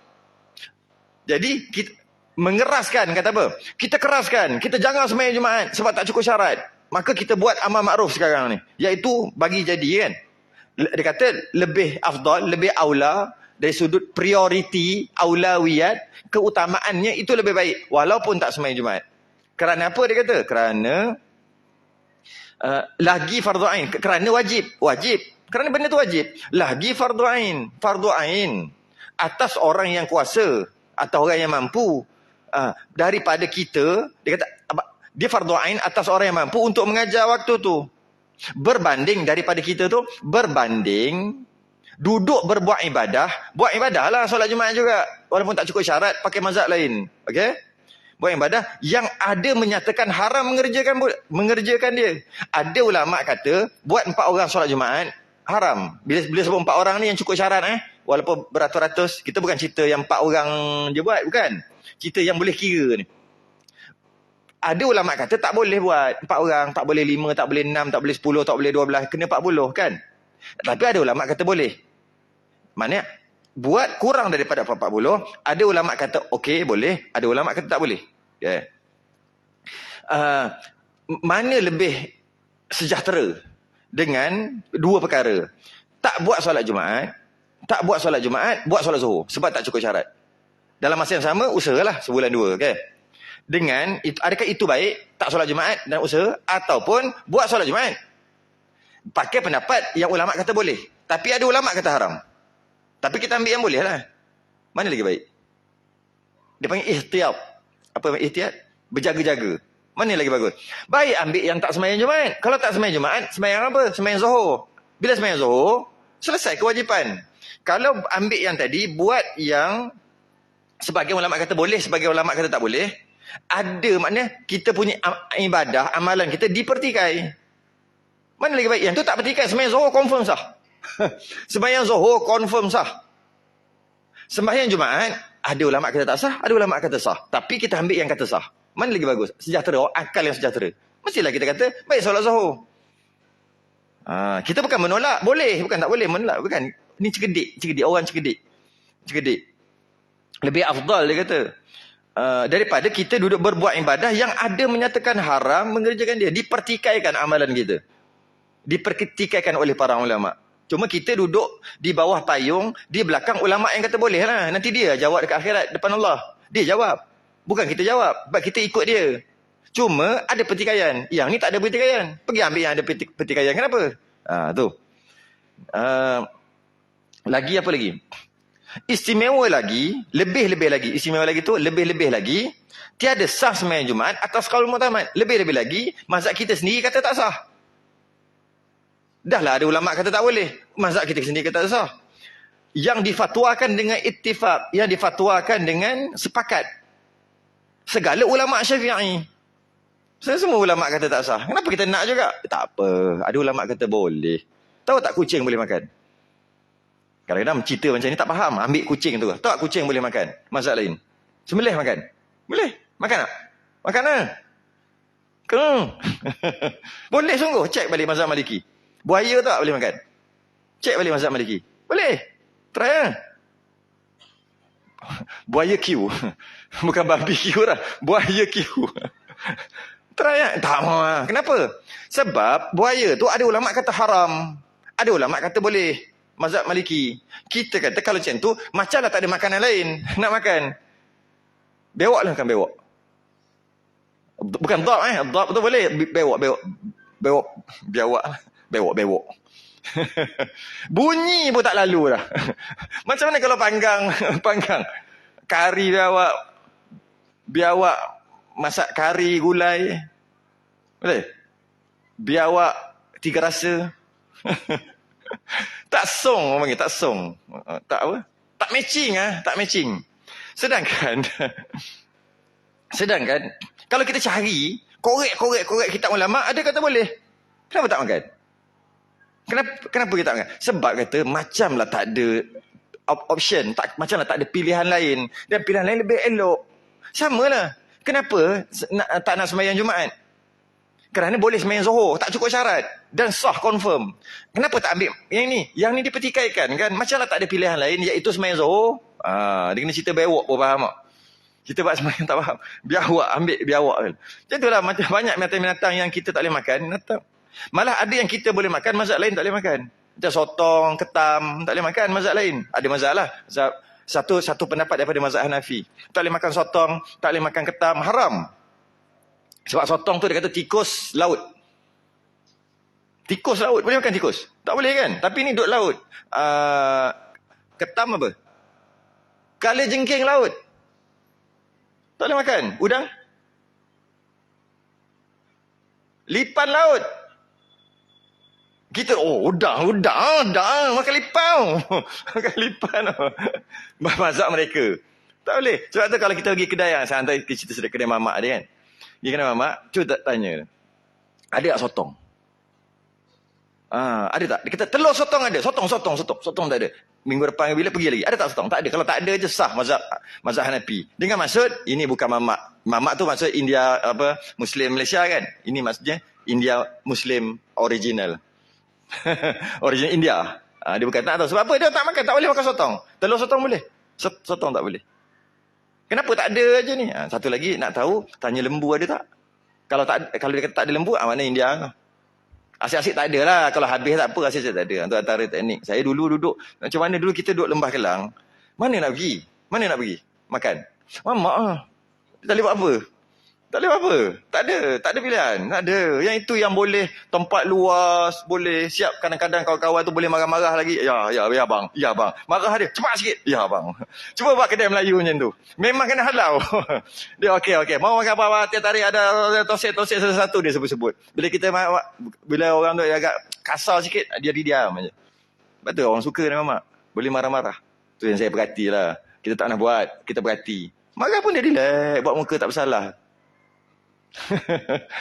Jadi kita mengeraskan, kata apa? Kita keraskan, kita jangan sembahyang Jumaat sebab tak cukup syarat. Maka kita buat amal makruf sekarang ni, iaitu bagi jadi kan. Dia kata lebih afdal, lebih aula dari sudut prioriti, aulawiyat, keutamaannya itu lebih baik walaupun tak sembahyang Jumaat. Kerana apa dia kata? Kerana lagi fardu ain, kerana wajib. Kerana benda tu wajib. Lagi fardu ain atas orang yang kuasa atau orang yang mampu. Daripada kita, dia kata dia fardu ain atas orang yang mampu untuk mengajar waktu tu. Berbanding daripada kita tu, berbanding duduk berbuat ibadah. Buat ibadah lah solat Jumaat juga. Walaupun tak cukup syarat, pakai mazhab lain. Okey? Buat ibadah yang ada menyatakan haram mengerjakan dia. Ada ulama kata buat 4 orang solat Jumaat haram. Bila sebut 4 orang ni yang cukup syarat walaupun beratus-ratus, kita bukan cerita yang 4 orang je buat, bukan. Cerita yang boleh kira ni. Ada ulama kata tak boleh buat 4 orang, tak boleh 5, tak boleh 6, tak boleh 10, tak boleh 12, kena 40 kan. Tapi ada ulama kata boleh. Maknanya buat kurang daripada 40, ada ulama kata okey boleh, ada ulama kata tak boleh. Yeah. Mana lebih sejahtera dengan dua perkara? Tak buat solat Jumaat, buat solat Zuhur sebab tak cukup syarat. Dalam masa yang sama usahalah sebulan 2, okey. Dengan itu, adakah itu baik tak solat Jumaat dan usaha, ataupun buat solat Jumaat? Pakai pendapat yang ulama kata boleh, tapi ada ulama kata haram. Tapi kita ambil yang boleh lah. Mana lagi baik? Dia panggil ihtiyat. Apa ihtiyat? Berjaga-jaga. Mana lagi bagus? Baik ambil yang tak sembahyang Jumaat. Kalau tak sembahyang Jumaat, sembahyang apa? Sembahyang Zuhur. Bila sembahyang Zuhur, selesai kewajipan. Kalau ambil yang tadi, buat yang sebagian ulama kata boleh, sebagian ulama kata tak boleh. Ada maknanya kita punya ibadah, amalan kita dipertikai. Mana lagi baik? Yang tu tak pertikai, sembahyang Zuhur confirm sah. Sembahyang Zuhur confirm sah. Sembahyang Jumaat, ada ulama kata tak sah, ada ulama kata sah. Tapi kita ambil yang kata sah. Mana lagi bagus? Sejahtera, akal yang sejahtera. Mestilah kita kata, baik solat Zuhur. Kita bukan menolak, boleh, bukan tak boleh menolak, bukan. Ini cegedik, orang cegedik. Lebih afdal dia kata. Daripada kita duduk berbuat ibadah yang ada menyatakan haram mengerjakan dia. Dipertikaikan amalan kita. Dipertikaikan oleh para ulama. Cuma kita duduk di bawah payung, di belakang ulama yang kata boleh lah. Nanti dia jawab dekat akhirat depan Allah. Dia jawab. Bukan kita jawab. Sebab kita ikut dia. Cuma ada pertikaian. Yang ni tak ada pertikaian. Pergi ambil yang ada pertikaian. Kenapa? Tu. Lagi apa lagi? Istimewa lagi. Lebih-lebih lagi. Istimewa lagi tu lebih-lebih lagi. Tiada sah sembahyang Jumaat atas qaul mu'tamad. Lebih-lebih lagi. Mazhab kita sendiri kata tak sah. Dahlah ada ulama kata tak boleh. Mazhab kita sendiri kata tak sah. Yang difatwakan dengan ittifaq, yang difatwakan dengan sepakat segala ulama Syafi'i. Semua ulama kata tak sah. Kenapa kita nak juga? Tak apa. Ada ulama kata boleh. Tahu tak kucing boleh makan? Kadang-kadang cerita macam ni tak faham. Ambil kucing tu. Tahu tak kucing boleh makan? Mazhab lain. Sembelih makan? Boleh. Makan tak? Makan lah. Boleh sungguh. Cek balik mazhab Maliki. Buaya tak boleh makan? Cek balik mazhab Maliki. Boleh. Try lah. Buaya Q. Bukan babi Q lah. Buaya Q. Try lah. Tak mahu lah. Kenapa? Sebab buaya tu ada ulama kata haram. Ada ulama kata boleh. Mazhab Maliki. Kita kata kalau macam tu, macamlah tak ada makanan lain. Nak makan. Bewak lah kan bewak. Bukan dhab Dhab tu boleh. Bewak. Bewak. Bunyi pun tak lalu dah. Macam mana kalau panggang kari biawak masak kari gulai, boleh? Biawak tiga rasa. Tak song orang panggil, tak song. Tak apa? Tak matching. Sedangkan kalau kita cari korek kitab ulama, ada kata boleh. Kenapa tak makan? Kenapa kita tak makan? Sebab kata macamlah tak ada option, macamlah tak ada pilihan lain, dan pilihan lain lebih elok. Samalah. Kenapa tak nak sembahyang Jumaat? Kerana boleh sembahyang Zuhur, tak cukup syarat dan sah confirm. Kenapa tak ambil yang ni? Yang ni dipertikaikan kan? Macamlah tak ada pilihan lain, iaitu sembahyang Zuhur. Dia kena cerita bewak pun faham tak? Kita buat sembahyang tak faham. Biawak, ambil biawak kan. Macam itulah, macam banyak binatang yang kita tak boleh makan. Malah ada yang kita boleh makan, mazhab lain tak boleh makan. Macam sotong, ketam, tak boleh makan mazhab lain. Ada mazhab lah. Satu pendapat daripada mazhab Hanafi. Tak boleh makan sotong, tak boleh makan ketam, haram. Sebab sotong tu dia kata tikus laut. Tikus laut, boleh makan tikus? Tak boleh kan? Tapi ni duduk laut. Ketam apa? Kala jengking laut. Tak boleh makan. Udang? Lipan laut. Kita, udang, makan lipan. Makan lipan. Mazhab mereka. Tak boleh. Sebab tu kalau kita pergi kedai, saya hantar cerita sedek kedai mamak dia kan. Pergi kedai mamak, cuba tanya. Ada tak sotong? Ada tak? Dia kata, telur sotong ada. Sotong tak ada. Minggu depan bila pergi lagi. Ada tak sotong? Tak ada. Kalau tak ada je sah mazhab Hanafi. Dengan maksud, ini bukan mamak. Mamak tu maksud India, Muslim Malaysia kan? Ini maksudnya India Muslim original. Original India. Dia bukan tak tahu. Sebab apa? Dia tak makan. Tak boleh makan sotong. Telur sotong boleh. Sotong tak boleh. Kenapa tak ada aja ni? Satu lagi nak tahu, tanya lembu ada tak? Kalau dia kata tak ada lembu, mana India? Asyik-asyik tak ada lah. Kalau habis tak apa, asyik-asyik tak ada. Itu antara teknik. Saya dulu duduk, macam mana dulu kita duduk Lembah Kelang. Mana nak pergi? Makan. Mamak lah. Tak boleh buat apa? Tak ada pilihan. Tak ada. Yang itu yang boleh tempat luas, boleh siap. Kadang-kadang kawan-kawan tu boleh marah-marah lagi. Ya bang. Marah dia. Cepat sikit. Ya bang. Cuba buat kedai Melayu macam tu. Memang kena halau. Dia okey. Mau makan apa-apa, tiap tarik ada tosek-tosek satu-satu dia sebut-sebut. Bila orang tu agak kasar sikit, dia diam aja. Sebab tu orang suka dengan mamak. Boleh marah-marah. Tu yang saya perhatilah. Kita tak nak buat, kita perhati. Marah pun dia relax, buat muka tak bersalah.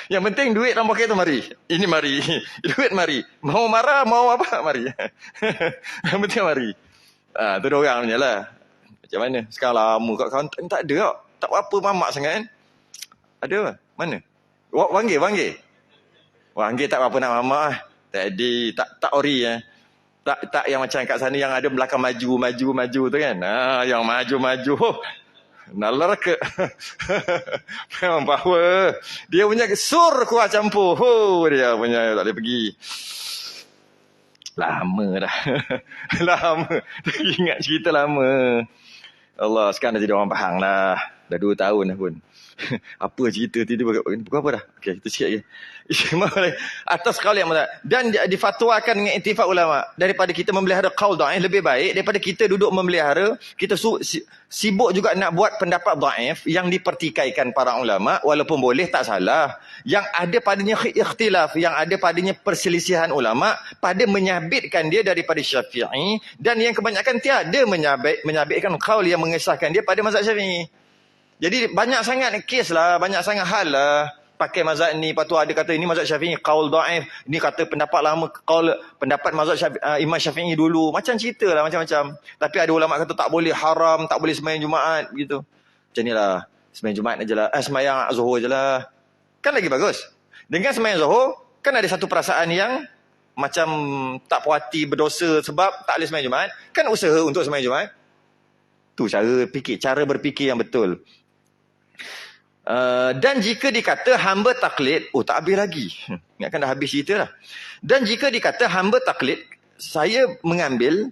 Yang penting duit dalam poket tu mari. Ini mari. Duit mari. Mau marah, mau apa, mari. Yang penting mari. Tu dia orang punya lah. Macam mana? Sekarang lama kat kaunter tak ada tak. Tak apa mamak sangat kan. Ada mana? Wanggil. Wanggil tak apa nak mamak lah. Tadi tak ori Tak yang macam kat sana yang ada belakang maju tu kan. Yang maju. Nalar ke. Memang power. Dia punya sur kuah campur. Dia punya tak boleh pergi. Lama dah. Ingat cerita lama. Allah, sekarang dah jadi orang Pahang lah. Dah 2 tahun dah pun. Apa cerita tiba-tiba bukan apa dah. Okey, kita sikit lagi. Atas qaul yang mazhab dan difatwakan dengan ittifaq ulama daripada kita memelihara qaul dhaif lebih baik daripada kita duduk memelihara kita sibuk juga nak buat pendapat dhaif yang dipertikaikan para ulama walaupun boleh tak salah yang ada padanya ikhtilaf yang ada padanya perselisihan ulama pada menyabitkan dia daripada Syafi'i dan yang kebanyakan tiada menyabitkan qaul yang mengesahkan dia pada mazhab Syafi'i. Jadi banyak sangat kes lah, banyak sangat hal lah. pakai mazhab ni, lepas tu ada kata ini mazhab Syafi'i qaul dhaif, ni kata pendapat lama, pendapat mazhab Imam Syafi'i dulu. Macam ceritalah macam-macam. Tapi ada ulama kata tak boleh, haram, tak boleh sembahyang Jumaat begitu. Macam inilah. Sembahyang Jumaat ajalah. Sembahyang Zuhur ajalah. Kan lagi bagus. Dengan sembahyang Zuhur kan ada satu perasaan yang macam tak puas hati, berdosa sebab tak boleh sembahyang Jumaat. Kan usaha untuk sembahyang Jumaat. Tu cara berfikir yang betul. Dan jika dikata hamba taklid, tak habis lagi. Ingatkan dah habis cerita dah. Dan jika dikata hamba taklid, saya mengambil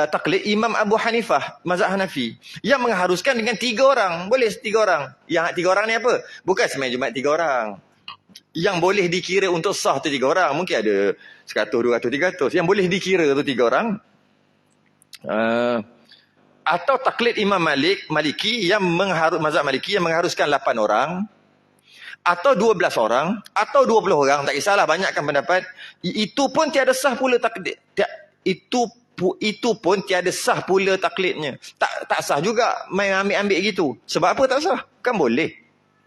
taklid Imam Abu Hanifah, mazhab Hanafi, yang mengharuskan dengan 3 orang. Boleh 3 orang. Yang 3 orang ni apa? Bukan sembahyang Jumaat 3 orang. Yang boleh dikira untuk sah tu 3 orang. Mungkin ada 100, 200, 300. Yang boleh dikira tu 3 orang. Atau taklid Imam Maliki yang mazhab Maliki yang mengharuskan 8 orang, atau 12 orang, atau 20 orang, tak kisahlah, banyakkan pendapat. Itu pun tiada sah pula taklid. Itu pun tiada sah pula taklidnya. Tak sah juga main ambil-ambil gitu. Sebab apa tak sah? Kan boleh.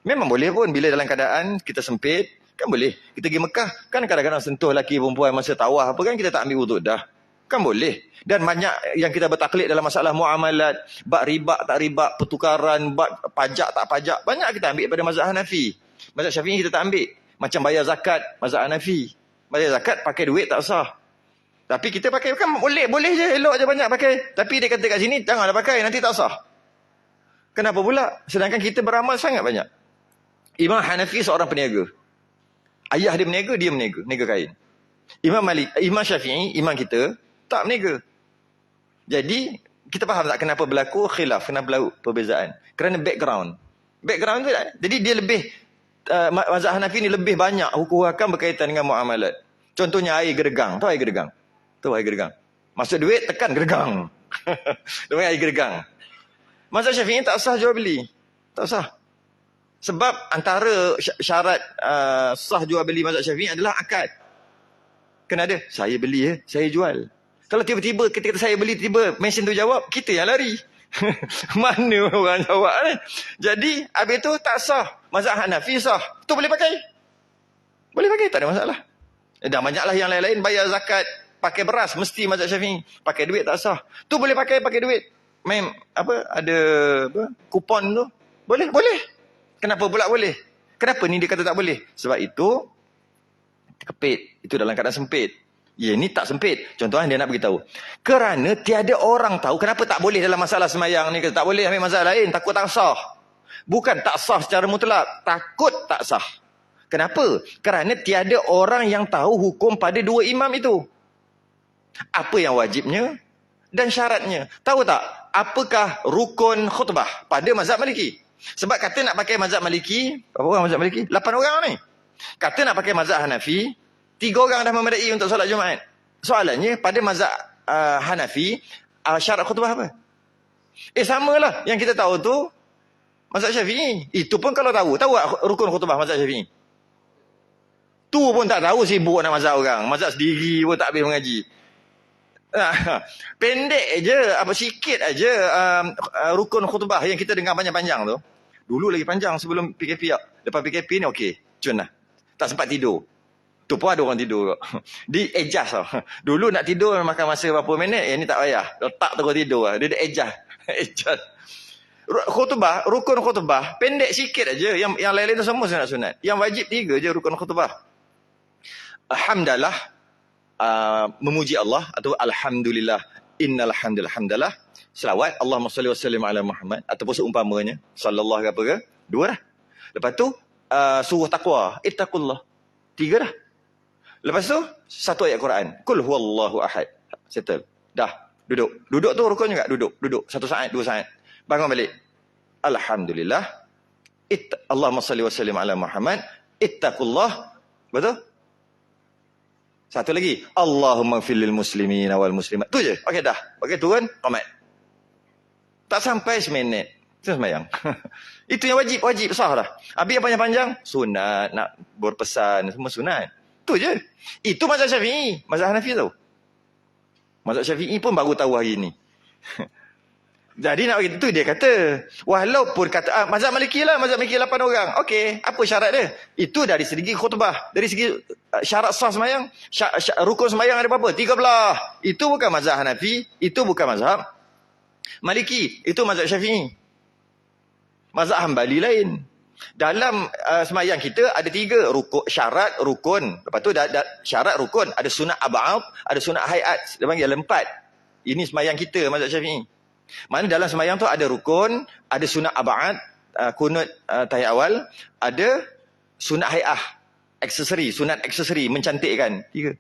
Memang boleh pun bila dalam keadaan kita sempit, kan boleh. Kita pergi Mekah, kan kadang-kadang sentuh lelaki perempuan masa tawaf apa kan kita tak ambil wuduk dah. Kan boleh. Dan banyak yang kita bertaklid dalam masalah muamalat, bab riba tak riba, pertukaran, bab pajak tak pajak. Banyak kita ambil pada mazhab Hanafi. Mazhab Syafi'i kita tak ambil. Macam bayar zakat, mazhab Hanafi. Bayar zakat pakai duit tak sah. Tapi kita pakai, kan boleh je, elok je banyak pakai. Tapi dia kata kat sini, janganlah pakai, nanti tak sah. Kenapa pula? Sedangkan kita beramal sangat banyak. Imam Hanafi seorang peniaga. Ayah dia berniaga, dia berniaga, niaga kain. Imam Syafi'i, imam kita, tak berniaga. Jadi, kita faham tak kenapa berlaku khilaf, kenapa berlaku perbezaan. Kerana background. Background tu, jadi dia lebih, mazhab Hanafi ni lebih banyak hukum-hukum berkaitan dengan muamalat. Contohnya air geregang. Tahu air geregang? Tahu air geregang? Masuk duit, tekan geregang. Dengan air geregang. Mazhab Syafi'i tak sah jual beli. Tak sah. Sebab antara syarat sah jual beli mazhab Syafi'i adalah akad. Kena ada. Saya beli, saya jual. Kalau tiba-tiba ketika saya beli, tiba mesin tu jawab, kita yang lari. Mana orang jawab ni? Jadi, habis tu tak sah. Mazhab Hanafi sah. Tu boleh pakai. Boleh pakai, tak ada masalah. Dah banyaklah yang lain-lain bayar zakat, pakai beras, mesti mazhab Syafi'i. Pakai duit tak sah. Tu boleh pakai duit. Main, ada kupon tu. Boleh. Kenapa pula boleh? Kenapa ni dia kata tak boleh? Sebab itu, kepit. Itu dalam keadaan sempit. Ya, ni tak sempit. Contohnya dia nak beritahu. Kerana tiada orang tahu kenapa tak boleh dalam masalah sembahyang ni. Tak boleh ambil mazhab lain. Takut tak sah. Bukan tak sah secara mutlak. Takut tak sah. Kenapa? Kerana tiada orang yang tahu hukum pada 2 imam itu. Apa yang wajibnya dan syaratnya. Tahu tak? Apakah rukun khutbah pada mazhab Maliki? Sebab kata nak pakai mazhab Maliki. Berapa orang mazhab Maliki? 8 orang ni. Kata nak pakai mazhab Hanafi. 3 orang dah memadai untuk solat Jumaat. Soalannya, pada mazhab Hanafi, syarat khutbah apa? Samalah. Yang kita tahu tu, mazhab Syafi'i. Itu pun kalau tahu. Tahu tak rukun khutbah mazhab Syafi'i? Tu pun tak tahu, sibuk nak mazhab orang. Mazhab sendiri pun tak habis mengaji. Pendek je, sikit aja rukun khutbah yang kita dengar panjang-panjang tu. Dulu lagi panjang sebelum PKP. Lepas PKP ni okey. Cun lah. Tak sempat tidur. Tu pun ada orang tidur. Di adjust tau. Dulu nak tidur makan masa berapa minit, ni tak payah. Letak terus tidur. Dia adjust. Adjust. Khutbah, rukun khutbah, pendek sikit aja. Yang lain-lain tu semua sunat-sunat. Yang wajib 3 je rukun khutbah. Alhamdulillah, memuji Allah, atau Alhamdulillah, innal hamdalillah. Selawat, Allahumma salli wa sallim ala Muhammad. Ataupun seumpamanya, sallallahu apa ke? 2 dah. Lepas tu, suruh taqwa. Ittaqullah. 3 dah. Lepas tu, 1 ayat Quran. Kul huwallahu ahad. Settle. Dah. Duduk. Duduk tu rukun juga. Duduk. 1 saat, 2 saat. Bangun balik. Alhamdulillah. Allahumma salli wa sallim ala Muhammad. Ittaqullah. Betul? 1 lagi. Allahumma fil muslimin wal muslimat. Tu je. Okey dah. Okey turun. Qomat. Tak sampai seminit. Sembahyang. Itu yang wajib sah dah. Habis yang panjang-panjang, sunat, nak berpesan, semua sunat. Tu je. Itu mazhab Syafi'i. Mazhab Hanafi tahu. Mazhab Syafi'i pun baru tahu hari ni. Jadi nak itu dia kata, walaupun kata mazhab Maliki 8 orang. Okey, apa syarat dia? Itu dari segi khutbah, dari segi syarat sah sembahyang, rukun sembahyang ada berapa? 13. Itu bukan mazhab Hanafi, itu bukan mazhab Maliki, itu mazhab Syafi'i. Mazhab Hambali lain. Dalam sembahyang kita ada 3 rukun, syarat, rukun. Lepas tu syarat, rukun, ada sunat ab'ad, ada sunat hayat. Dia panggil ada 4. Ini sembahyang kita mazhab Syafi'i. Mana dalam sembahyang tu ada rukun, ada sunat ab'ad, kunut tahiyat awal, ada sunat hay'ah, aksesori, sunat aksesori, mencantikkan. 3.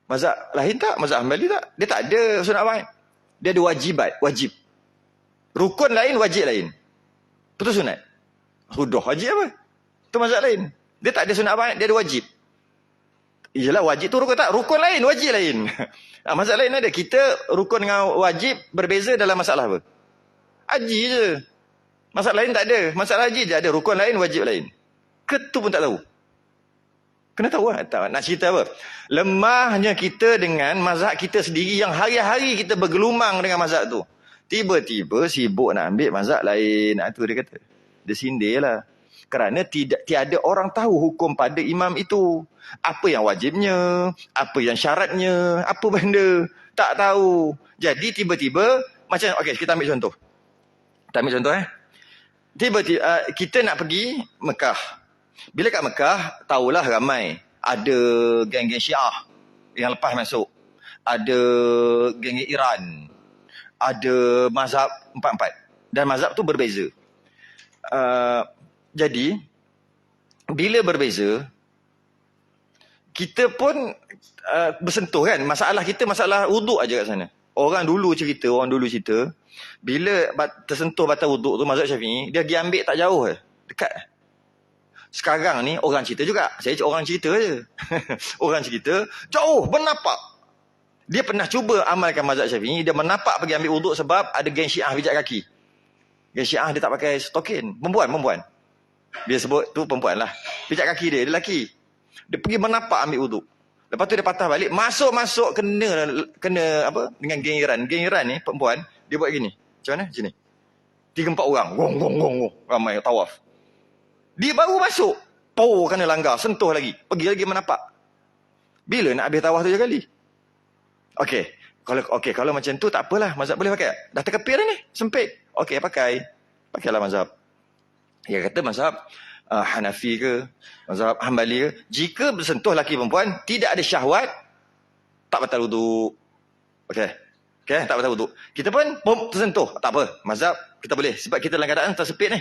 Mazhab lain tak? Mazhab Hambali tak? Dia tak ada sunat ab'ad. Dia ada wajibat, wajib. Rukun lain, wajib lain. Betul sunat. Sudah wajib apa? Itu mazhab lain. Dia tak ada sunat ab'ad, dia ada wajib. Iyalah wajib tu rukun tak? Rukun lain, wajib lain. Masalah lain ada. Kita rukun dengan wajib berbeza dalam masalah apa? Haji je. Masalah lain tak ada. Masalah haji je ada. Rukun lain, wajib lain. Ke tu pun tak tahu. Kena tahu lah. Tak, nak cerita apa? Lemahnya kita dengan mazhab kita sendiri yang hari-hari kita bergelumang dengan mazhab tu. Tiba-tiba sibuk nak ambil mazhab lain. Itu dia kata. Dia sindir lah. Kerana tiada orang tahu hukum pada imam itu. Apa yang wajibnya, apa yang syaratnya, apa benda. Tak tahu. Jadi tiba-tiba, macam, okey, kita ambil contoh. Kita ambil contoh Tiba-tiba, kita nak pergi Mekah. Bila kat Mekah, tahulah ramai. Ada geng-geng Syiah yang lepas masuk. Ada geng-geng Iran. Ada mazhab 4-4. Dan mazhab tu berbeza. Jadi, bila berbeza, kita pun bersentuh kan. Masalah kita masalah wuduk aja kat sana. Orang dulu cerita, bila tersentuh batal wuduk tu, mazhab Syafi'i, dia pergi ambil tak jauh dekat. Sekarang ni, orang cerita juga. Saya orang cerita je. Orang cerita, jauh, bernapak. Dia pernah cuba amalkan mazhab Syafi'i, dia menapak pergi ambil wuduk sebab ada geng Syiah pijak kaki. Geng Syiah dia tak pakai stokin. Perempuan. Dia sebut tu perempuan lah. Pijak kaki dia lelaki. Dia pergi menapak ambil wuduk. Lepas tu dia patah balik. Masuk kena apa? Dengan geng Iran. Geng Iran ni perempuan. Dia buat gini. Macam mana? Macam ni. 3-4 orang. Gong. Ramai tawaf. Dia baru masuk. Power kena langgar. Sentuh lagi. Pergi lagi menapak. Bila nak habis tawaf tu je kali? Okey. Kalau macam tu tak apalah. Mazhab boleh pakai. Dah terkepir dah ni. Sempit. Okey, pakailah mazhab. Dia kata mazhab Hanafi ke, mazhab Hambali ke, jika bersentuh lelaki perempuan, tidak ada syahwat, tak batal wuduk. Okey, tak batal wuduk. Kita pun tersentuh, tak apa, mazhab kita boleh. Sebab kita dalam keadaan tersepit ni.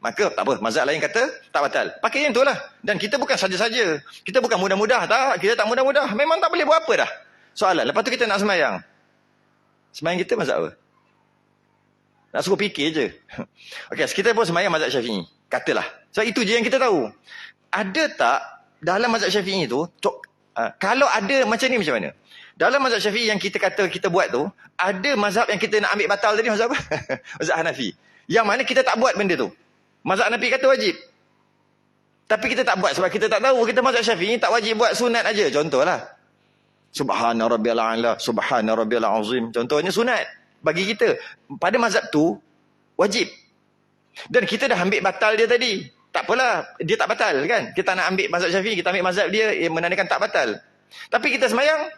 Maka tak apa, mazhab lain kata tak batal. Pakai yang tu lah. Dan kita bukan saja-saja. Kita bukan mudah-mudah, tak. Kita tak mudah-mudah. Memang tak boleh buat apa dah. Soalan, lepas tu kita nak sembahyang. Sembahyang kita mazhab apa? Nak suruh fikir je. Okey, kita pun sembahyang mazhab Syafi'i. Katalah. Sebab itu je yang kita tahu. Ada tak dalam mazhab Syafi'i tu, kalau ada macam ni macam mana? Dalam mazhab Syafi'i yang kita kata kita buat tu, ada mazhab yang kita nak ambil batal tadi, mazhab apa? Mazhab Hanafi. Yang mana kita tak buat benda tu. Mazhab Hanafi kata wajib. Tapi kita tak buat sebab kita tak tahu. Kita mazhab Syafi'i tak wajib buat sunat aja. Contohlah. Subhana rabbiyal a'la, subhana rabbiyal azim. Contohnya sunat. Bagi kita, pada mazhab tu, wajib. Dan kita dah ambil batal dia tadi. Tak apalah, dia tak batal kan. Kita nak ambil mazhab Syafi'i, kita ambil mazhab dia yang menandakan tak batal. Tapi kita semayang,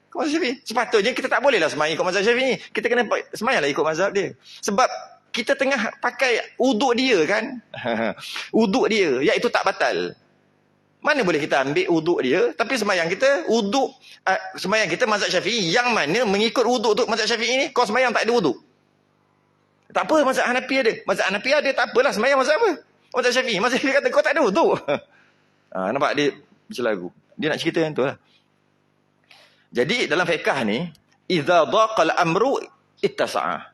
ikut mazhab Syafi'i. Sepatutnya kita tak bolehlah semayang ikut mazhab Syafi'i. Kita kena semayanglah ikut mazhab dia. Sebab kita tengah pakai uduk dia kan. Uduk dia, iaitu tak batal. Mana boleh kita ambil uduk dia, tapi semayang kita uduk, semayang kita mazhab Syafi'i, yang mana mengikut uduk tu mazhab Syafi'i ni, kau semayang tak ada uduk. Tak apa, mazhab Hanafi ada. Mazhab Hanafi ada, tak apalah, semayang mazhab apa? Mazhab Syafi'i. Mazhab Syafi'i kata kau tak ada uduk. Nampak dia macam lagu. Dia nak cerita yang tu lah. Jadi dalam fiqh ni, idza daqal amru ittasa'a.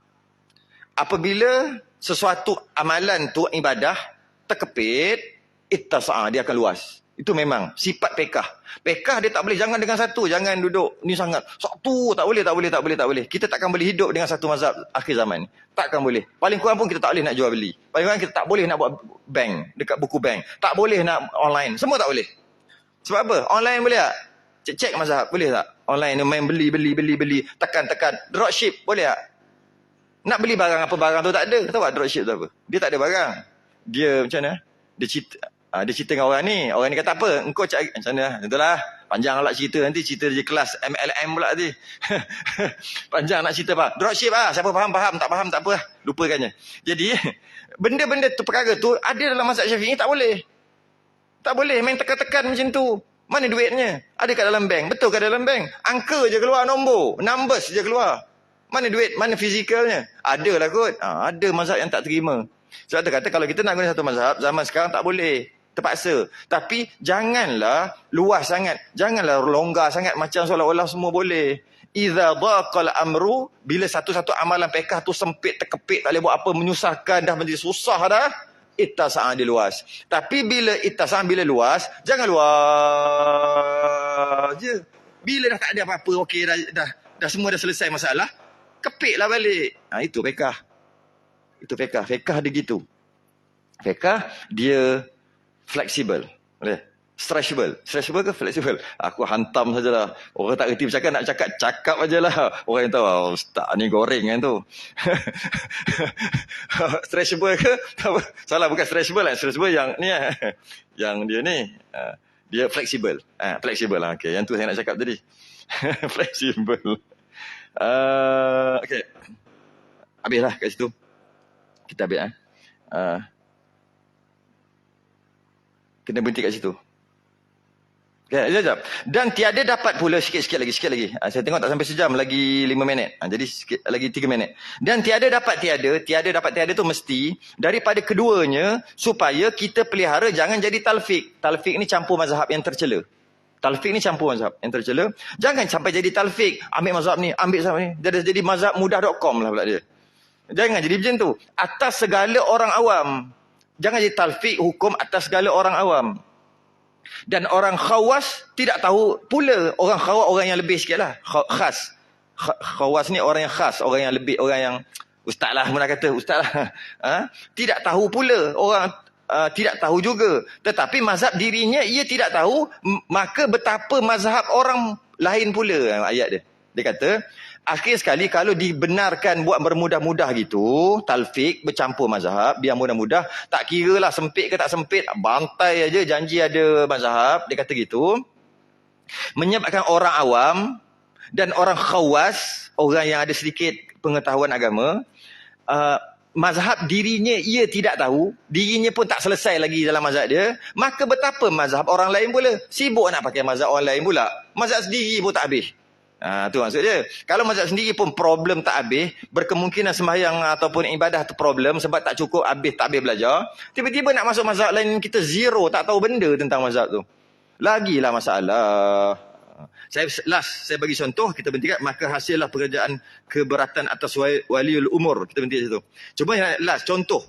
Apabila sesuatu amalan tu ibadah terkepit, ittasa'a, dia akan luas. Itu memang sifat pekah. Pekah dia tak boleh, jangan dengan satu, jangan duduk ni sangat. Satu tak boleh. Kita takkan boleh hidup dengan satu mazhab akhir zaman ni. Takkan boleh. Paling kurang pun kita tak boleh nak jual beli. Paling kurang kita tak boleh nak buat bank, dekat buku bank. Tak boleh nak online. Semua tak boleh. Sebab apa? Online boleh tak? Cek mazhab, boleh tak? Online ni main beli. Tekan. Dropship boleh tak? Nak beli barang apa barang tu tak ada. Tahu tak dropship tu apa? Dia tak ada barang. Dia macam mana? Dia cerita dengan orang ni. Orang ni kata apa? Engkau cari macam mana? Itulah. Panjang lah cerita nanti. Cerita je kelas MLM pula nanti. Panjang nak cerita apa? Dropship lah. Siapa faham. Tak faham tak apa lah. Lupakannya. Jadi, benda-benda tu perkara tu ada dalam mazhab Syafi'i tak boleh. Tak boleh main tekan-tekan macam tu. Mana duitnya? Ada kat dalam bank. Betul kat dalam bank. Angka je keluar nombor. Numbers je keluar. Mana duit? Mana fizikalnya? Ada lah kot. Ada mazhab yang tak terima. Sebab tu kata kalau kita nak guna satu mazhab, zaman sekarang tak boleh. Terpaksa. Tapi janganlah luas sangat. Janganlah longgar sangat macam seolah-olah semua boleh. Iza dhaqal amru, bila satu-satu amalan fiqh tu sempit, terkepit, tak boleh buat apa, menyusahkan, dah menjadi susah dah. Ittasa'ah dia luas. Tapi bila ittasa'ah bila luas, jangan luas je. Bila dah tak ada apa-apa, okey dah semua dah selesai masalah, kepitlah balik. Itu fiqh. Itu fiqh. Fiqh dia gitu. Fiqh dia fleksibel. Boleh? Stretchable. Stretchable ke fleksibel? Aku hantam sajalah. Orang tak reti bercakap, nak cakap ajalah. Orang yang tahu, ustaz ni goreng kan tu. Stretchable ke? Salah, bukan stretchable lah. Stretchable yang ni lah. Yang dia ni. Dia fleksibel. Fleksibel lah. Okay. Yang tu saya nak cakap tadi. Fleksibel. Okay. Habislah kat situ. Kita habis. Kena berhenti kat situ. Okay, sekejap. Dan tiada dapat pula sikit lagi. Saya tengok tak sampai sejam, lagi 5 minit. Jadi sikit, lagi 3 minit. Dan tiada dapat tiada tu mesti daripada keduanya supaya kita pelihara jangan jadi talfik. Talfik ni campur mazhab yang tercela. Jangan sampai jadi talfik. Ambil mazhab ni. Jadi mazhab mudah.com lah pula dia. Jangan jadi macam tu. Atas segala orang awam. Jangan jadi talfik hukum atas segala orang awam. Dan orang khawas tidak tahu pula. Orang khawas orang yang lebih sikit lah. Khas. Khawas ni orang yang khas. Orang yang lebih. Orang yang ustaz lah. Mula kata ustaz lah. Tidak tahu pula. Orang tidak tahu juga. Tetapi mazhab dirinya ia tidak tahu. Maka betapa mazhab orang lain pula. Ayat dia. Dia kata, akhir sekali kalau dibenarkan buat bermudah-mudah gitu, talfik, bercampur mazhab, biar mudah-mudah, tak kira lah sempit ke tak sempit, bantai aja janji ada mazhab, dia kata gitu, menyebabkan orang awam dan orang khawas, orang yang ada sedikit pengetahuan agama, mazhab dirinya ia tidak tahu, dirinya pun tak selesai lagi dalam mazhab dia, maka betapa mazhab orang lain pula, sibuk nak pakai mazhab orang lain pula, mazhab sendiri pun tak habis. Tu maksud dia. Kalau mazhab sendiri pun problem tak habis, berkemungkinan sembahyang ataupun ibadah tu problem sebab tak cukup habis, tak habis belajar. Tiba-tiba nak masuk mazhab lain, kita zero, tak tahu benda tentang mazhab tu. Lagilah masalah. Saya bagi contoh, kita berhenti kat, maka hasillah pekerjaan keberatan atas waliul umur. Kita berhenti kat situ. Cuba last, contoh.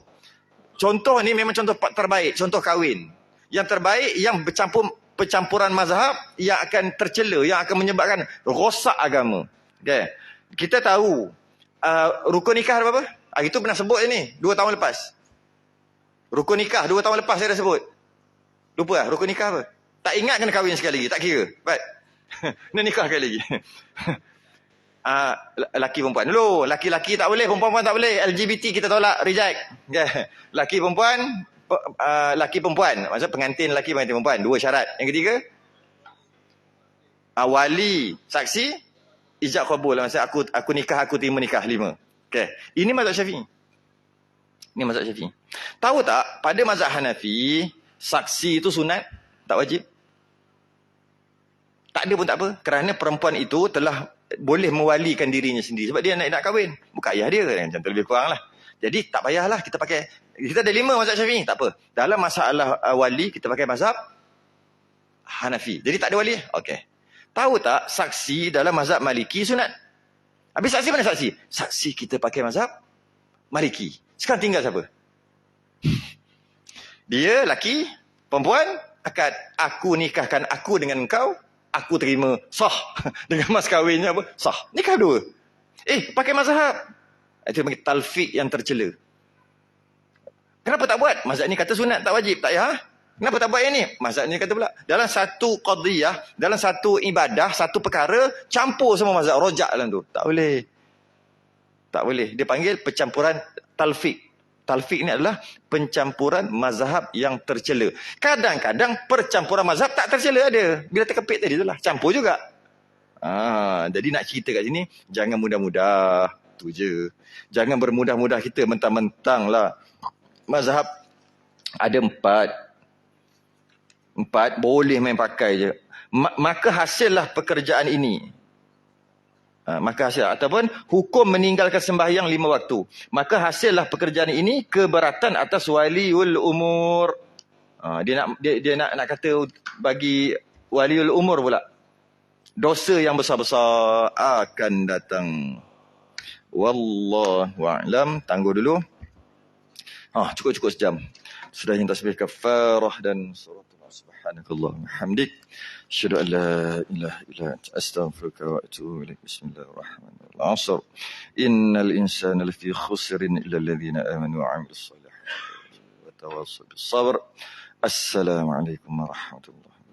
Contoh ni memang contoh terbaik, contoh kahwin. Yang terbaik, yang percampuran mazhab yang akan tercela, yang akan menyebabkan rosak agama. Okay. Kita tahu rukun nikah apa? Hari tu pernah sebut ni 2 tahun lepas. Rukun nikah 2 tahun lepas saya dah sebut. Lupa lah rukun nikah apa? Tak ingat kena kahwin sekali lagi, tak kira. Baik. Nak nikah sekali lagi. Laki perempuan dulu. Laki-laki tak boleh, perempuan tak boleh. LGBT kita tolak, reject. Okay. Laki perempuan, maksud pengantin lelaki, pengantin perempuan, 2 syarat. Yang ketiga, wali, saksi, ijab qabul, maksud aku nikah, aku terima nikah, 5. Okay. Ini mazhab Syafi'i. Tahu tak, pada mazhab Hanafi, saksi itu sunat, tak wajib. Tak ada pun tak apa, kerana perempuan itu telah boleh mewalikan dirinya sendiri sebab dia nak kahwin, bukan ayah dia, macam tu lebih kurang lah. Jadi tak payahlah kita pakai. Kita ada 5 mazhab Syafi'i, tak apa. Dalam masalah wali, kita pakai mazhab Hanafi. Jadi tak ada wali. Okey. Tahu tak, saksi dalam mazhab Maliki sunat. Habis saksi mana saksi? Saksi kita pakai mazhab Maliki. Sekarang tinggal siapa? Dia, laki, perempuan, akad. Aku nikahkan aku dengan engkau, aku terima, sah. Dengan mas kahwinnya apa? Sah. Nikah 2. Pakai mazhab. Itu panggil talfik yang tercela. Kenapa tak buat? Mazhab ni kata sunat, tak wajib. Tak payah. Kenapa tak buat yang ni? Mazhab ni kata pula, dalam satu qadiyah, dalam satu ibadah, satu perkara, campur semua mazhab, rojak dalam tu. Tak boleh. Tak boleh. Dia panggil pencampuran talfiq. Talfiq ni adalah pencampuran mazhab yang tercela. Kadang-kadang percampuran mazhab tak tercela ada. Bila terkepit tadi itulah, campur juga. Jadi nak cerita kat sini, jangan mudah-mudah. Tu je. Jangan bermudah-mudah kita mentang-mentang lah. Mazhab ada 4 boleh main pakai je. Maka hasillah pekerjaan ini. Maka hasil ataupun hukum meninggalkan sembahyang 5 waktu. Maka hasillah pekerjaan ini keberatan atas waliul umur. Dia nak kata bagi waliul umur pula. Dosa yang besar-besar akan datang. Wallahu a'lam. Tangguh dulu. Cukup sejam. Sudah yang tasbih kafarah dan surat Subhanakallahumma hamdik. Asyhadu an la ilaha illa anta astaghfiruka wa atubu ilaik. Bismillahirrahmanirrahim. Al-'asr. Innal insana lafi khusrin illa alladhina amanu wa 'amilus salihati wa tawassaw bis sabr. Assalamualaikum warahmatullahi wabarakatuh.